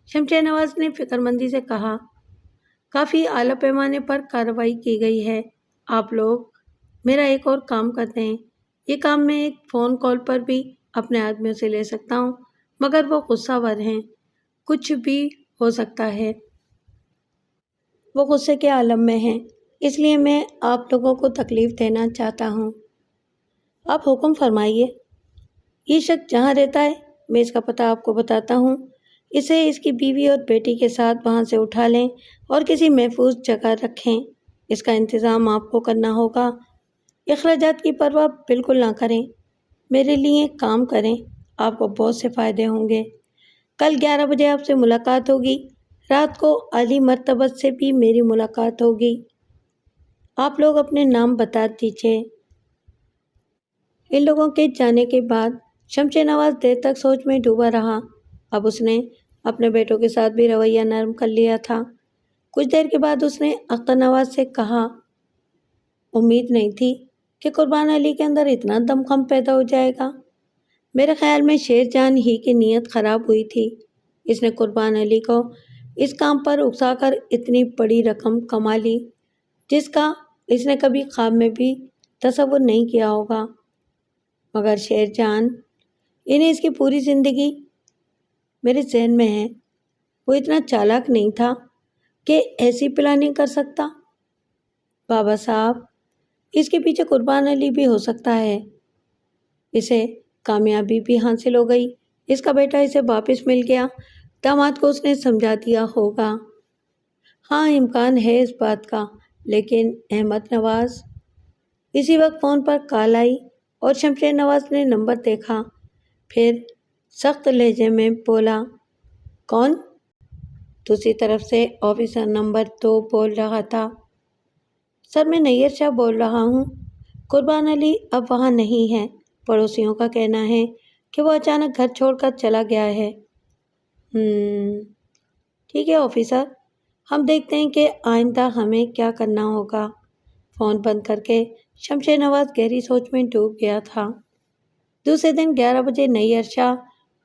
شمشیر نواز نے فکر مندی سے کہا، کافی اعلیٰ پیمانے پر کارروائی کی گئی ہے، آپ لوگ میرا ایک اور کام کرتے ہیں۔ یہ کام میں ایک فون کال پر بھی اپنے آدمیوں سے لے سکتا ہوں، مگر وہ غصہ ور ہیں، کچھ بھی ہو سکتا ہے، وہ غصے کے عالم میں ہیں، اس لیے میں آپ لوگوں کو تکلیف دینا چاہتا ہوں۔ آپ حکم فرمائیے۔ یہ شخص جہاں رہتا ہے میں اس کا پتہ آپ کو بتاتا ہوں، اسے اس کی بیوی اور بیٹی کے ساتھ وہاں سے اٹھا لیں اور کسی محفوظ جگہ رکھیں۔ اس کا انتظام آپ کو کرنا ہوگا۔ اخراجات کی پرواہ بالکل نہ کریں، میرے لیے کام کریں، آپ کو بہت سے فائدے ہوں گے۔ کل 11 بجے آپ سے ملاقات ہوگی، رات کو عالی مرتبت سے بھی میری ملاقات ہوگی۔ آپ لوگ اپنے نام بتا دیجیے۔ ان لوگوں کے جانے کے بعد شمشیر نواز دیر تک سوچ میں ڈوبا رہا۔ اب اس نے اپنے بیٹوں کے ساتھ بھی رویہ نرم کر لیا تھا۔ کچھ دیر کے بعد اس نے اختر نواز سے کہا، امید نہیں تھی کہ قربان علی کے اندر اتنا دمخم پیدا ہو جائے گا۔ میرے خیال میں شیر جان ہی کی نیت خراب ہوئی تھی، اس نے قربان علی کو اس کام پر اکسا کر اتنی بڑی رقم کما لی جس کا اس نے کبھی خواب میں بھی تصور نہیں کیا ہوگا۔ مگر شیر جان، انہیں اس کی پوری زندگی میرے ذہن میں ہے، وہ اتنا چالاک نہیں تھا کہ ایسی پلاننگ کر سکتا۔ بابا صاحب، اس کے پیچھے قربان علی بھی ہو سکتا ہے۔ اسے کامیابی بھی حاصل ہو گئی، اس کا بیٹا اسے واپس مل گیا، داماد کو اس نے سمجھا دیا ہوگا۔ ہاں، امکان ہے اس بات کا، لیکن احمد نواز۔ اسی وقت فون پر کال آئی اور شمشیر نواز نے نمبر دیکھا، پھر سخت لہجے میں بولا، کون؟ دوسری طرف سے آفیسر نمبر 2 بول رہا تھا۔ سر میں نیئر شاہ بول رہا ہوں۔ قربان علی اب وہاں نہیں ہے۔ پڑوسیوں کا کہنا ہے کہ وہ اچانک گھر چھوڑ کر چلا گیا ہے۔ ٹھیک ہے آفیسر، ہم دیکھتے ہیں کہ آئندہ ہمیں کیا کرنا ہوگا۔ فون بند کر کے شمشیر نواز گہری سوچ میں ڈوب گیا تھا۔ دوسرے دن 11 بجے نیئر شاہ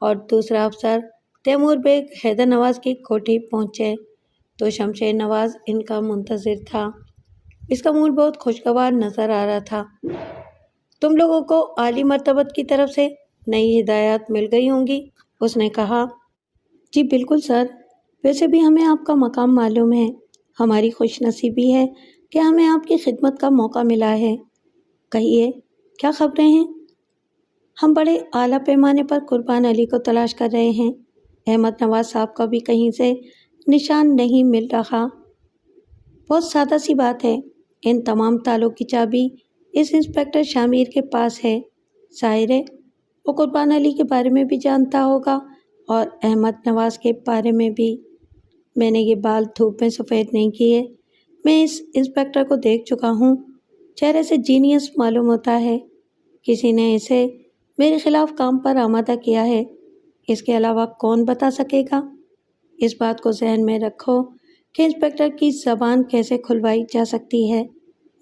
اور دوسرا افسر تیمور بیگ حیدر نواز کی کوٹھی پہنچے تو شمشیر نواز ان کا منتظر تھا۔ اس کا موڈ بہت خوشگوار نظر آ رہا تھا۔ تم لوگوں کو عالی مرتبت کی طرف سے نئی ہدایات مل گئی ہوں گی، اس نے کہا۔ جی بالکل سر، ویسے بھی ہمیں آپ کا مقام معلوم ہے۔ ہماری خوش نصیبی ہے کہ ہمیں آپ کی خدمت کا موقع ملا ہے۔ کہیے کیا خبریں ہیں؟ ہم بڑے اعلیٰ پیمانے پر قربان علی کو تلاش کر رہے ہیں۔ احمد نواز صاحب کا بھی کہیں سے نشان نہیں مل رہا۔ بہت سادہ سی بات ہے، ان تمام تالوں کی چابی اس انسپکٹر شامیر کے پاس ہے۔ ظاہر ہے وہ قربان علی کے بارے میں بھی جانتا ہوگا اور احمد نواز کے بارے میں بھی۔ میں نے یہ بال دھوپ میں سفید نہیں کیے، میں اس انسپکٹر کو دیکھ چکا ہوں۔ چہرے سے جینیس معلوم ہوتا ہے۔ کسی نے اسے میرے خلاف کام پر آمادہ کیا ہے۔ اس کے علاوہ کون بتا سکے گا؟ اس بات کو ذہن میں رکھو کہ انسپکٹر کی زبان کیسے کھلوائی جا سکتی ہے۔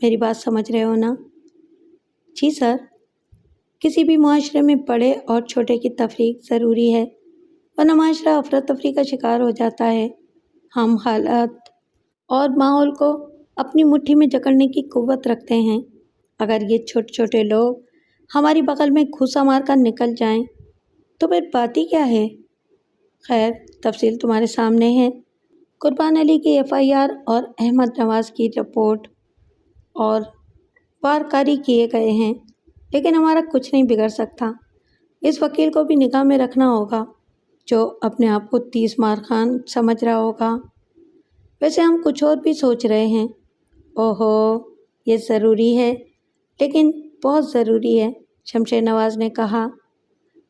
میری بات سمجھ رہے ہو نا؟ جی سر، کسی بھی معاشرے میں بڑے اور چھوٹے کی تفریق ضروری ہے، ورنہ معاشرہ افراتفری کا شکار ہو جاتا ہے۔ ہم حالات اور ماحول کو اپنی مٹھی میں جکڑنے کی قوت رکھتے ہیں۔ اگر یہ چھوٹے چھوٹے لوگ ہماری بغل میں گھوسا مار کر نکل جائیں تو پھر بات ہی کیا ہے؟ خیر، تفصیل تمہارے سامنے ہے۔ قربان علی کی FIR اور احمد نواز کی رپورٹ اور وارکاری کیے گئے ہیں، لیکن ہمارا کچھ نہیں بگڑ سکتا۔ اس وکیل کو بھی نگاہ میں رکھنا ہوگا جو اپنے آپ کو 30 مار خان سمجھ رہا ہوگا۔ ویسے ہم کچھ اور بھی سوچ رہے ہیں۔ اوہو، یہ ضروری ہے، لیکن بہت ضروری ہے، شمشیر نواز نے کہا۔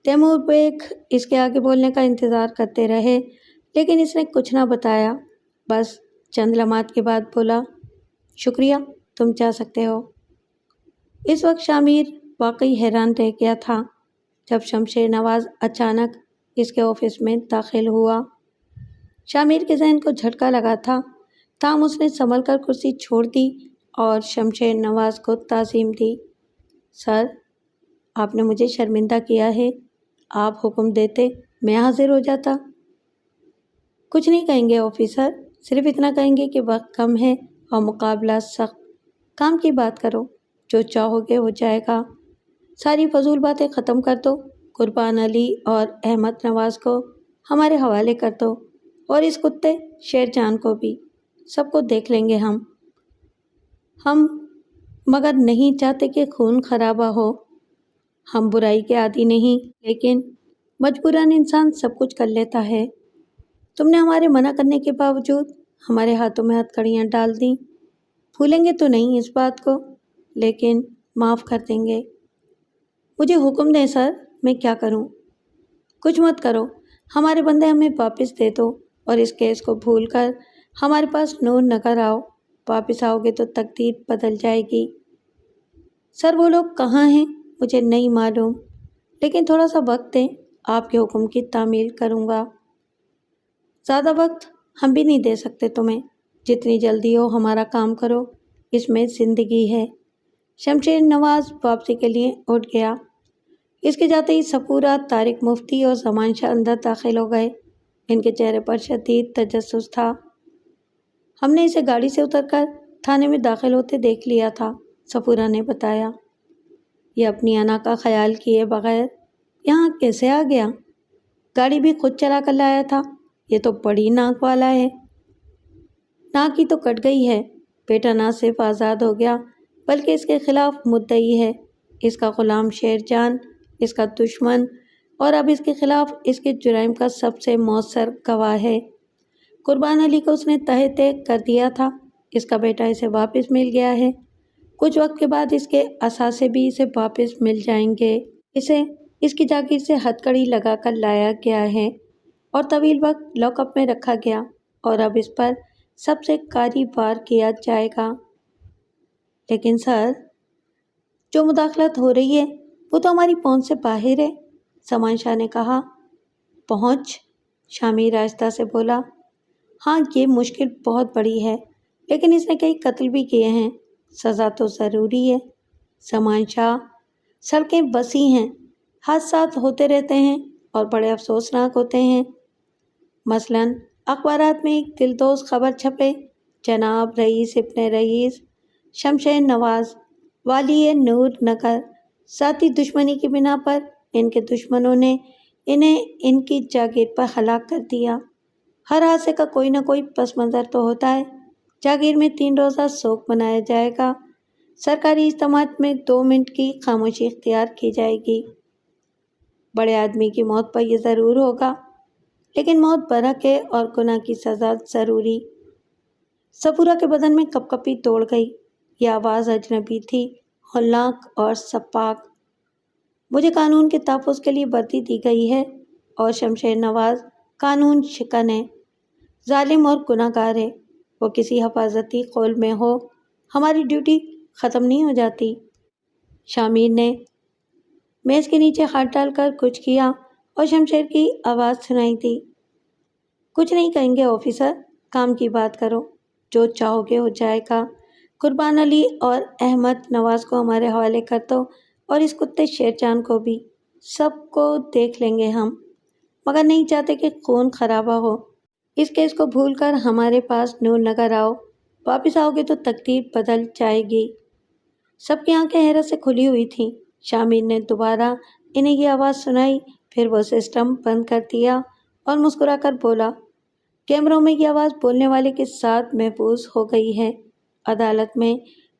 تیمور بیگ اس کے آگے بولنے کا انتظار کرتے رہے، لیکن اس نے کچھ نہ بتایا، بس چند لمحات کے بعد بولا، شکریہ، تم جا سکتے ہو۔ اس وقت شامیر واقعی حیران رہ گیا تھا جب شمشیر نواز اچانک اس کے آفس میں داخل ہوا۔ شامیر کے ذہن کو جھٹکا لگا تھا، تاہم اس نے سنبھل کر کرسی چھوڑ دی اور شمشیر نواز کو تعظیم دی۔ سر، آپ نے مجھے شرمندہ کیا ہے۔ آپ حکم دیتے میں حاضر ہو جاتا۔ کچھ نہیں کہیں گے آفیسر، صرف اتنا کہیں گے کہ وقت کم ہے اور مقابلہ سخت۔ کام کی بات کرو، جو چاہو گے ہو جائے گا۔ ساری فضول باتیں ختم کر دو، قربان علی اور احمد نواز کو ہمارے حوالے کر دو، اور اس کتے شیر جان کو بھی۔ سب کو دیکھ لیں گے ہم مگر نہیں چاہتے کہ خون خرابہ ہو۔ ہم برائی کے عادی نہیں، لیکن مجبوراً انسان سب کچھ کر لیتا ہے۔ تم نے ہمارے منع کرنے کے باوجود ہمارے ہاتھوں میں ہتھ کڑیاں ڈال دیں۔ بھولیں گے تو نہیں اس بات کو، لیکن معاف کر دیں گے۔ مجھے حکم دیں سر، میں کیا کروں؟ کچھ مت کرو، ہمارے بندے ہمیں واپس دے دو اور اس کیس کو بھول کر ہمارے پاس نور نگر آؤ۔ واپس آؤ گے تو تقدیر بدل جائے گی۔ سر وہ لوگ کہاں ہیں مجھے نہیں معلوم، لیکن تھوڑا سا وقت دیں، آپ کے حکم کی تعمیل کروں گا۔ زیادہ وقت ہم بھی نہیں دے سکتے تمہیں، جتنی جلدی ہو ہمارا کام کرو، اس میں زندگی ہے۔ شمشیر نواز واپسی کے لیے اٹھ گیا۔ اس کے جاتے ہی سفورہ، طارق مفتی اور زمان شاہ اندر داخل ہو گئے۔ ان کے چہرے پر شدید تجسس تھا۔ ہم نے اسے گاڑی سے اتر کر تھانے میں داخل ہوتے دیکھ لیا تھا، سفورہ نے بتایا۔ یہ اپنی انا کا خیال کیے بغیر یہاں کیسے آ گیا؟ گاڑی بھی خود چلا کر لایا تھا؟ یہ تو بڑی ناک والا ہے۔ ناک ہی تو کٹ گئی ہے، بیٹا نہ صرف آزاد ہو گیا بلکہ اس کے خلاف مدعی ہے، اس کا غلام شیر جان، اس کا دشمن، اور اب اس کے خلاف اس کے جرائم کا سب سے مؤثر گواہ ہے۔ قربان علی کو اس نے تہہ تیگ کر دیا تھا، اس کا بیٹا اسے واپس مل گیا ہے، کچھ وقت کے بعد اس کے اثاثے بھی اسے واپس مل جائیں گے۔ اسے اس کی جاگیر سے ہتھ کڑی لگا کر لایا گیا ہے اور طویل وقت لاک اپ میں رکھا گیا اور اب اس پر سب سے کاری وار کیا جائے گا۔ لیکن سر، جو مداخلت ہو رہی ہے وہ تو ہماری پہنچ سے باہر ہے، سمان شاہ نے کہا۔ پہنچ؟ شامیر آہستہ سے بولا۔ ہاں، یہ مشکل بہت بڑی ہے، لیکن اس نے کئی قتل بھی کیے ہیں، سزا تو ضروری ہے۔ سمان شاہ، سڑکیں وسیع ہیں، حادثات ہوتے رہتے ہیں اور بڑے افسوسناک ہوتے ہیں۔ مثلاً اخبارات میں ایک دلدوز خبر چھپے، جناب رئیس ابن رئیس شمشیر نواز والی نور نگر ذاتی دشمنی کی بنا پر ان کے دشمنوں نے انہیں ان کی جاگیر پر ہلاک کر دیا۔ ہر حادثے کا کوئی نہ کوئی پس منظر تو ہوتا ہے۔ جاگیر میں 3 روزہ سوگ منایا جائے گا۔ سرکاری اجتماعات میں 2 منٹ کی خاموشی اختیار کی جائے گی۔ بڑے آدمی کی موت پر یہ ضرور ہوگا، لیکن موت برحق ہے اور گناہ کی سزا ضروری۔ صفورہ کے بدن میں کپ کپی توڑ گئی۔ یہ آواز اجنبی تھی، ہولناک اور سپاک۔ مجھے قانون کے تحفظ کے لیے وردی دی گئی ہے اور شمشیر نواز قانون شکن ہے، ظالم اور گناہ گار ہے۔ وہ کسی حفاظتی قول میں ہو، ہماری ڈیوٹی ختم نہیں ہو جاتی۔ شامیر نے میز کے نیچے ہاتھ ڈال کر کچھ کیا اور شمشیر کی آواز سنائی دی۔ کچھ نہیں کہیں گے آفیسر، کام کی بات کرو، جو چاہو گے ہو جائے گا۔ قربان علی اور احمد نواز کو ہمارے حوالے کر دو اور اس کتے شیر جان کو بھی، سب کو دیکھ لیں گے ہم، مگر نہیں چاہتے کہ خون خرابہ ہو۔ اس کیس کو بھول کر ہمارے پاس نور نگر آؤ، واپس آؤ گے تو تقدیر بدل جائے گی۔ سب کی آنکھیں حیرت سے کھلی ہوئی تھیں۔ شامیر نے دوبارہ انہیں یہ آواز سنائی، پھر وہ سسٹم بند کر دیا اور مسکرا کر بولا، کیمروں میں یہ آواز بولنے والے کے ساتھ محفوظ ہو گئی ہے، عدالت میں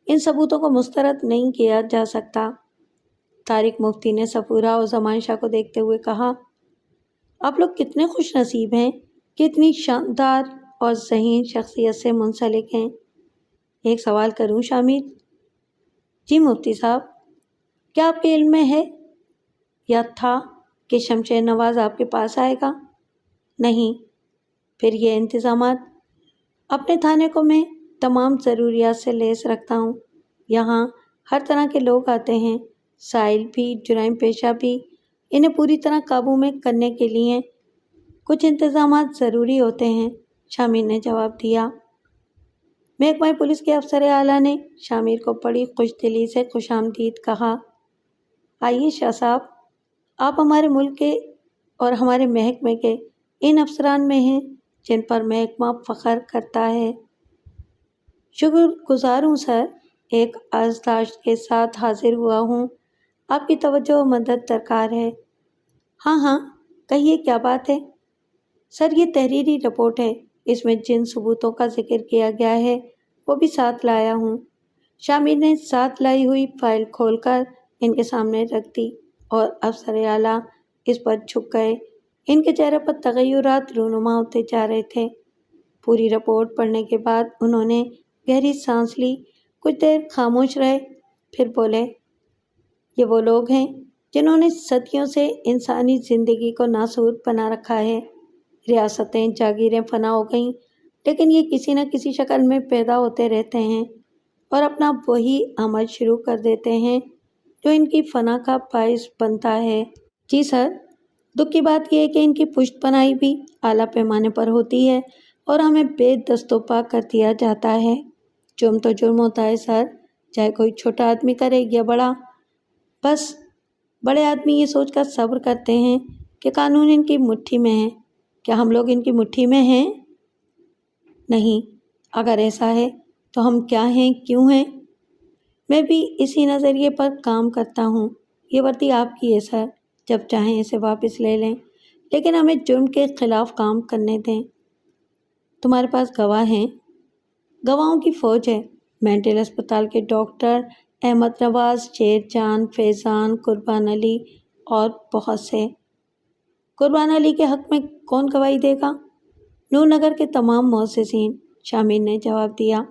ان ثبوتوں کو مسترد نہیں کیا جا سکتا۔ طارق مفتی نے صفورہ اور زمان شاہ کو دیکھتے ہوئے کہا، آپ لوگ کتنے خوش نصیب ہیں کہ اتنی شاندار اور ذہین شخصیت سے منسلک ہیں۔ ایک سوال کروں شامیر؟ جی مفتی صاحب۔ کیا آپ کے علم میں ہے یا تھا کہ شمشیر نواز آپ کے پاس آئے گا؟ نہیں۔ پھر یہ انتظامات؟ اپنے تھانے کو میں تمام ضروریات سے لیس رکھتا ہوں۔ یہاں ہر طرح کے لوگ آتے ہیں، سائل بھی، جرائم پیشہ بھی۔ انہیں پوری طرح قابو میں کرنے کے لیے کچھ انتظامات ضروری ہوتے ہیں، شامیر نے جواب دیا۔ محکمہ پولیس کے افسر اعلیٰ نے شامیر کو بڑی خوش دلی سے خوش آمدید کہا۔ آئیے شاہ صاحب، آپ ہمارے ملک کے اور ہمارے محکمے کے ان افسران میں ہیں جن پر محکمہ فخر کرتا ہے۔ شکر گزار ہوں سر، ایک عرضداشت کے ساتھ حاضر ہوا ہوں، آپ کی توجہ و مدد درکار ہے۔ ہاں ہاں، کہیے کیا بات ہے؟ سر، یہ تحریری رپورٹ ہے، اس میں جن ثبوتوں کا ذکر کیا گیا ہے وہ بھی ساتھ لایا ہوں۔ شامیر نے ساتھ لائی ہوئی فائل کھول کر ان کے سامنے رکھ دی اور افسر اعلیٰ اس پر جھک گئے۔ ان کے چہرے پر تغیرات رونما ہوتے جا رہے تھے۔ پوری رپورٹ پڑھنے کے بعد انہوں نے گہری سانس لی، کچھ دیر خاموش رہے، پھر بولے، یہ وہ لوگ ہیں جنہوں نے صدیوں سے انسانی زندگی کو ناسور بنا رکھا ہے۔ ریاستیں، جاگیریں فنا ہو گئیں، لیکن یہ کسی نہ کسی شکل میں پیدا ہوتے رہتے ہیں اور اپنا وہی عمل شروع کر دیتے ہیں جو ان کی فنا کا باعث بنتا ہے۔ جی سر، دکھ کی بات یہ ہے کہ ان کی پشت پناہی بھی اعلیٰ پیمانے پر ہوتی ہے اور ہمیں بے دست و پا کر دیا جاتا ہے۔ جرم تو جرم ہوتا ہے سر، چاہے کوئی چھوٹا آدمی کرے یا بڑا۔ بس بڑے آدمی یہ سوچ کر صبر کرتے ہیں کہ قانون ان کی مٹھی میں ہے۔ کیا ہم لوگ ان کی مٹھی میں ہیں؟ نہیں۔ اگر ایسا ہے تو ہم کیا ہیں، کیوں ہیں؟ میں بھی اسی نظریے پر کام کرتا ہوں۔ یہ وردی آپ کی ہے سر، جب چاہیں اسے واپس لے لیں، لیکن ہمیں جرم کے خلاف کام کرنے دیں۔ تمہارے پاس گواہ ہیں؟ گواہوں کی فوج ہے، مینٹل اسپتال کے ڈاکٹر، احمد نواز، شیر جان، فیضان، قربان علی اور بہت سے۔ قربان علی کے حق میں کون گواہی دے گا؟ نور نگر کے تمام مؤسسین، شامیر نے جواب دیا۔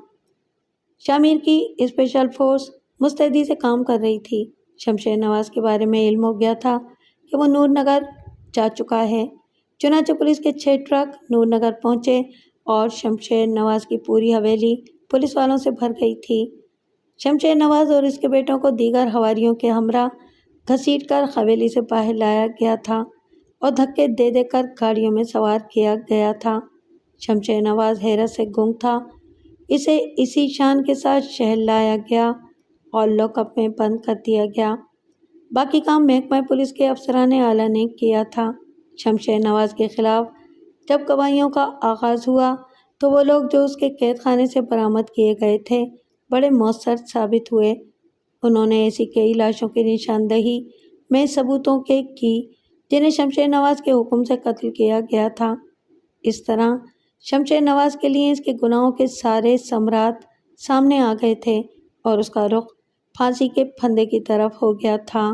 شامیر کی اسپیشل فورس مستعدی سے کام کر رہی تھی۔ شمشیر نواز کے بارے میں علم ہو گیا تھا کہ وہ نور نگر جا چکا ہے۔ چنانچہ پولیس کے 6 ٹرک نور نگر پہنچے اور شمشیر نواز کی پوری حویلی پولیس والوں سے بھر گئی تھی۔ شمشیر نواز اور اس کے بیٹوں کو دیگر حواریوں کے ہمراہ گھسیٹ کر حویلی سے باہر لایا گیا تھا اور دھکے دے دے کر گاڑیوں میں سوار کیا گیا تھا۔ شمشیر نواز حیرت سے گنگ تھا۔ اسے اسی شان کے ساتھ شہر لایا گیا اور لاک اپ میں بند کر دیا گیا۔ باقی کام محکمہ پولیس کے افسران اعلیٰ نے کیا تھا۔ شمشیر نواز کے خلاف جب گواہیوں کا آغاز ہوا تو وہ لوگ جو اس کے قید خانے سے برآمد کیے گئے تھے بڑے مؤثر ثابت ہوئے۔ انہوں نے ایسی کئی لاشوں کی نشاندہی میں ثبوتوں کے کی جنہیں شمشیر نواز کے حکم سے قتل کیا گیا تھا۔ اس طرح شمشیر نواز کے لیے اس کے گناہوں کے سارے ثمرات سامنے آ گئے تھے اور اس کا رخ پھانسی کے پھندے کی طرف ہو گیا تھا۔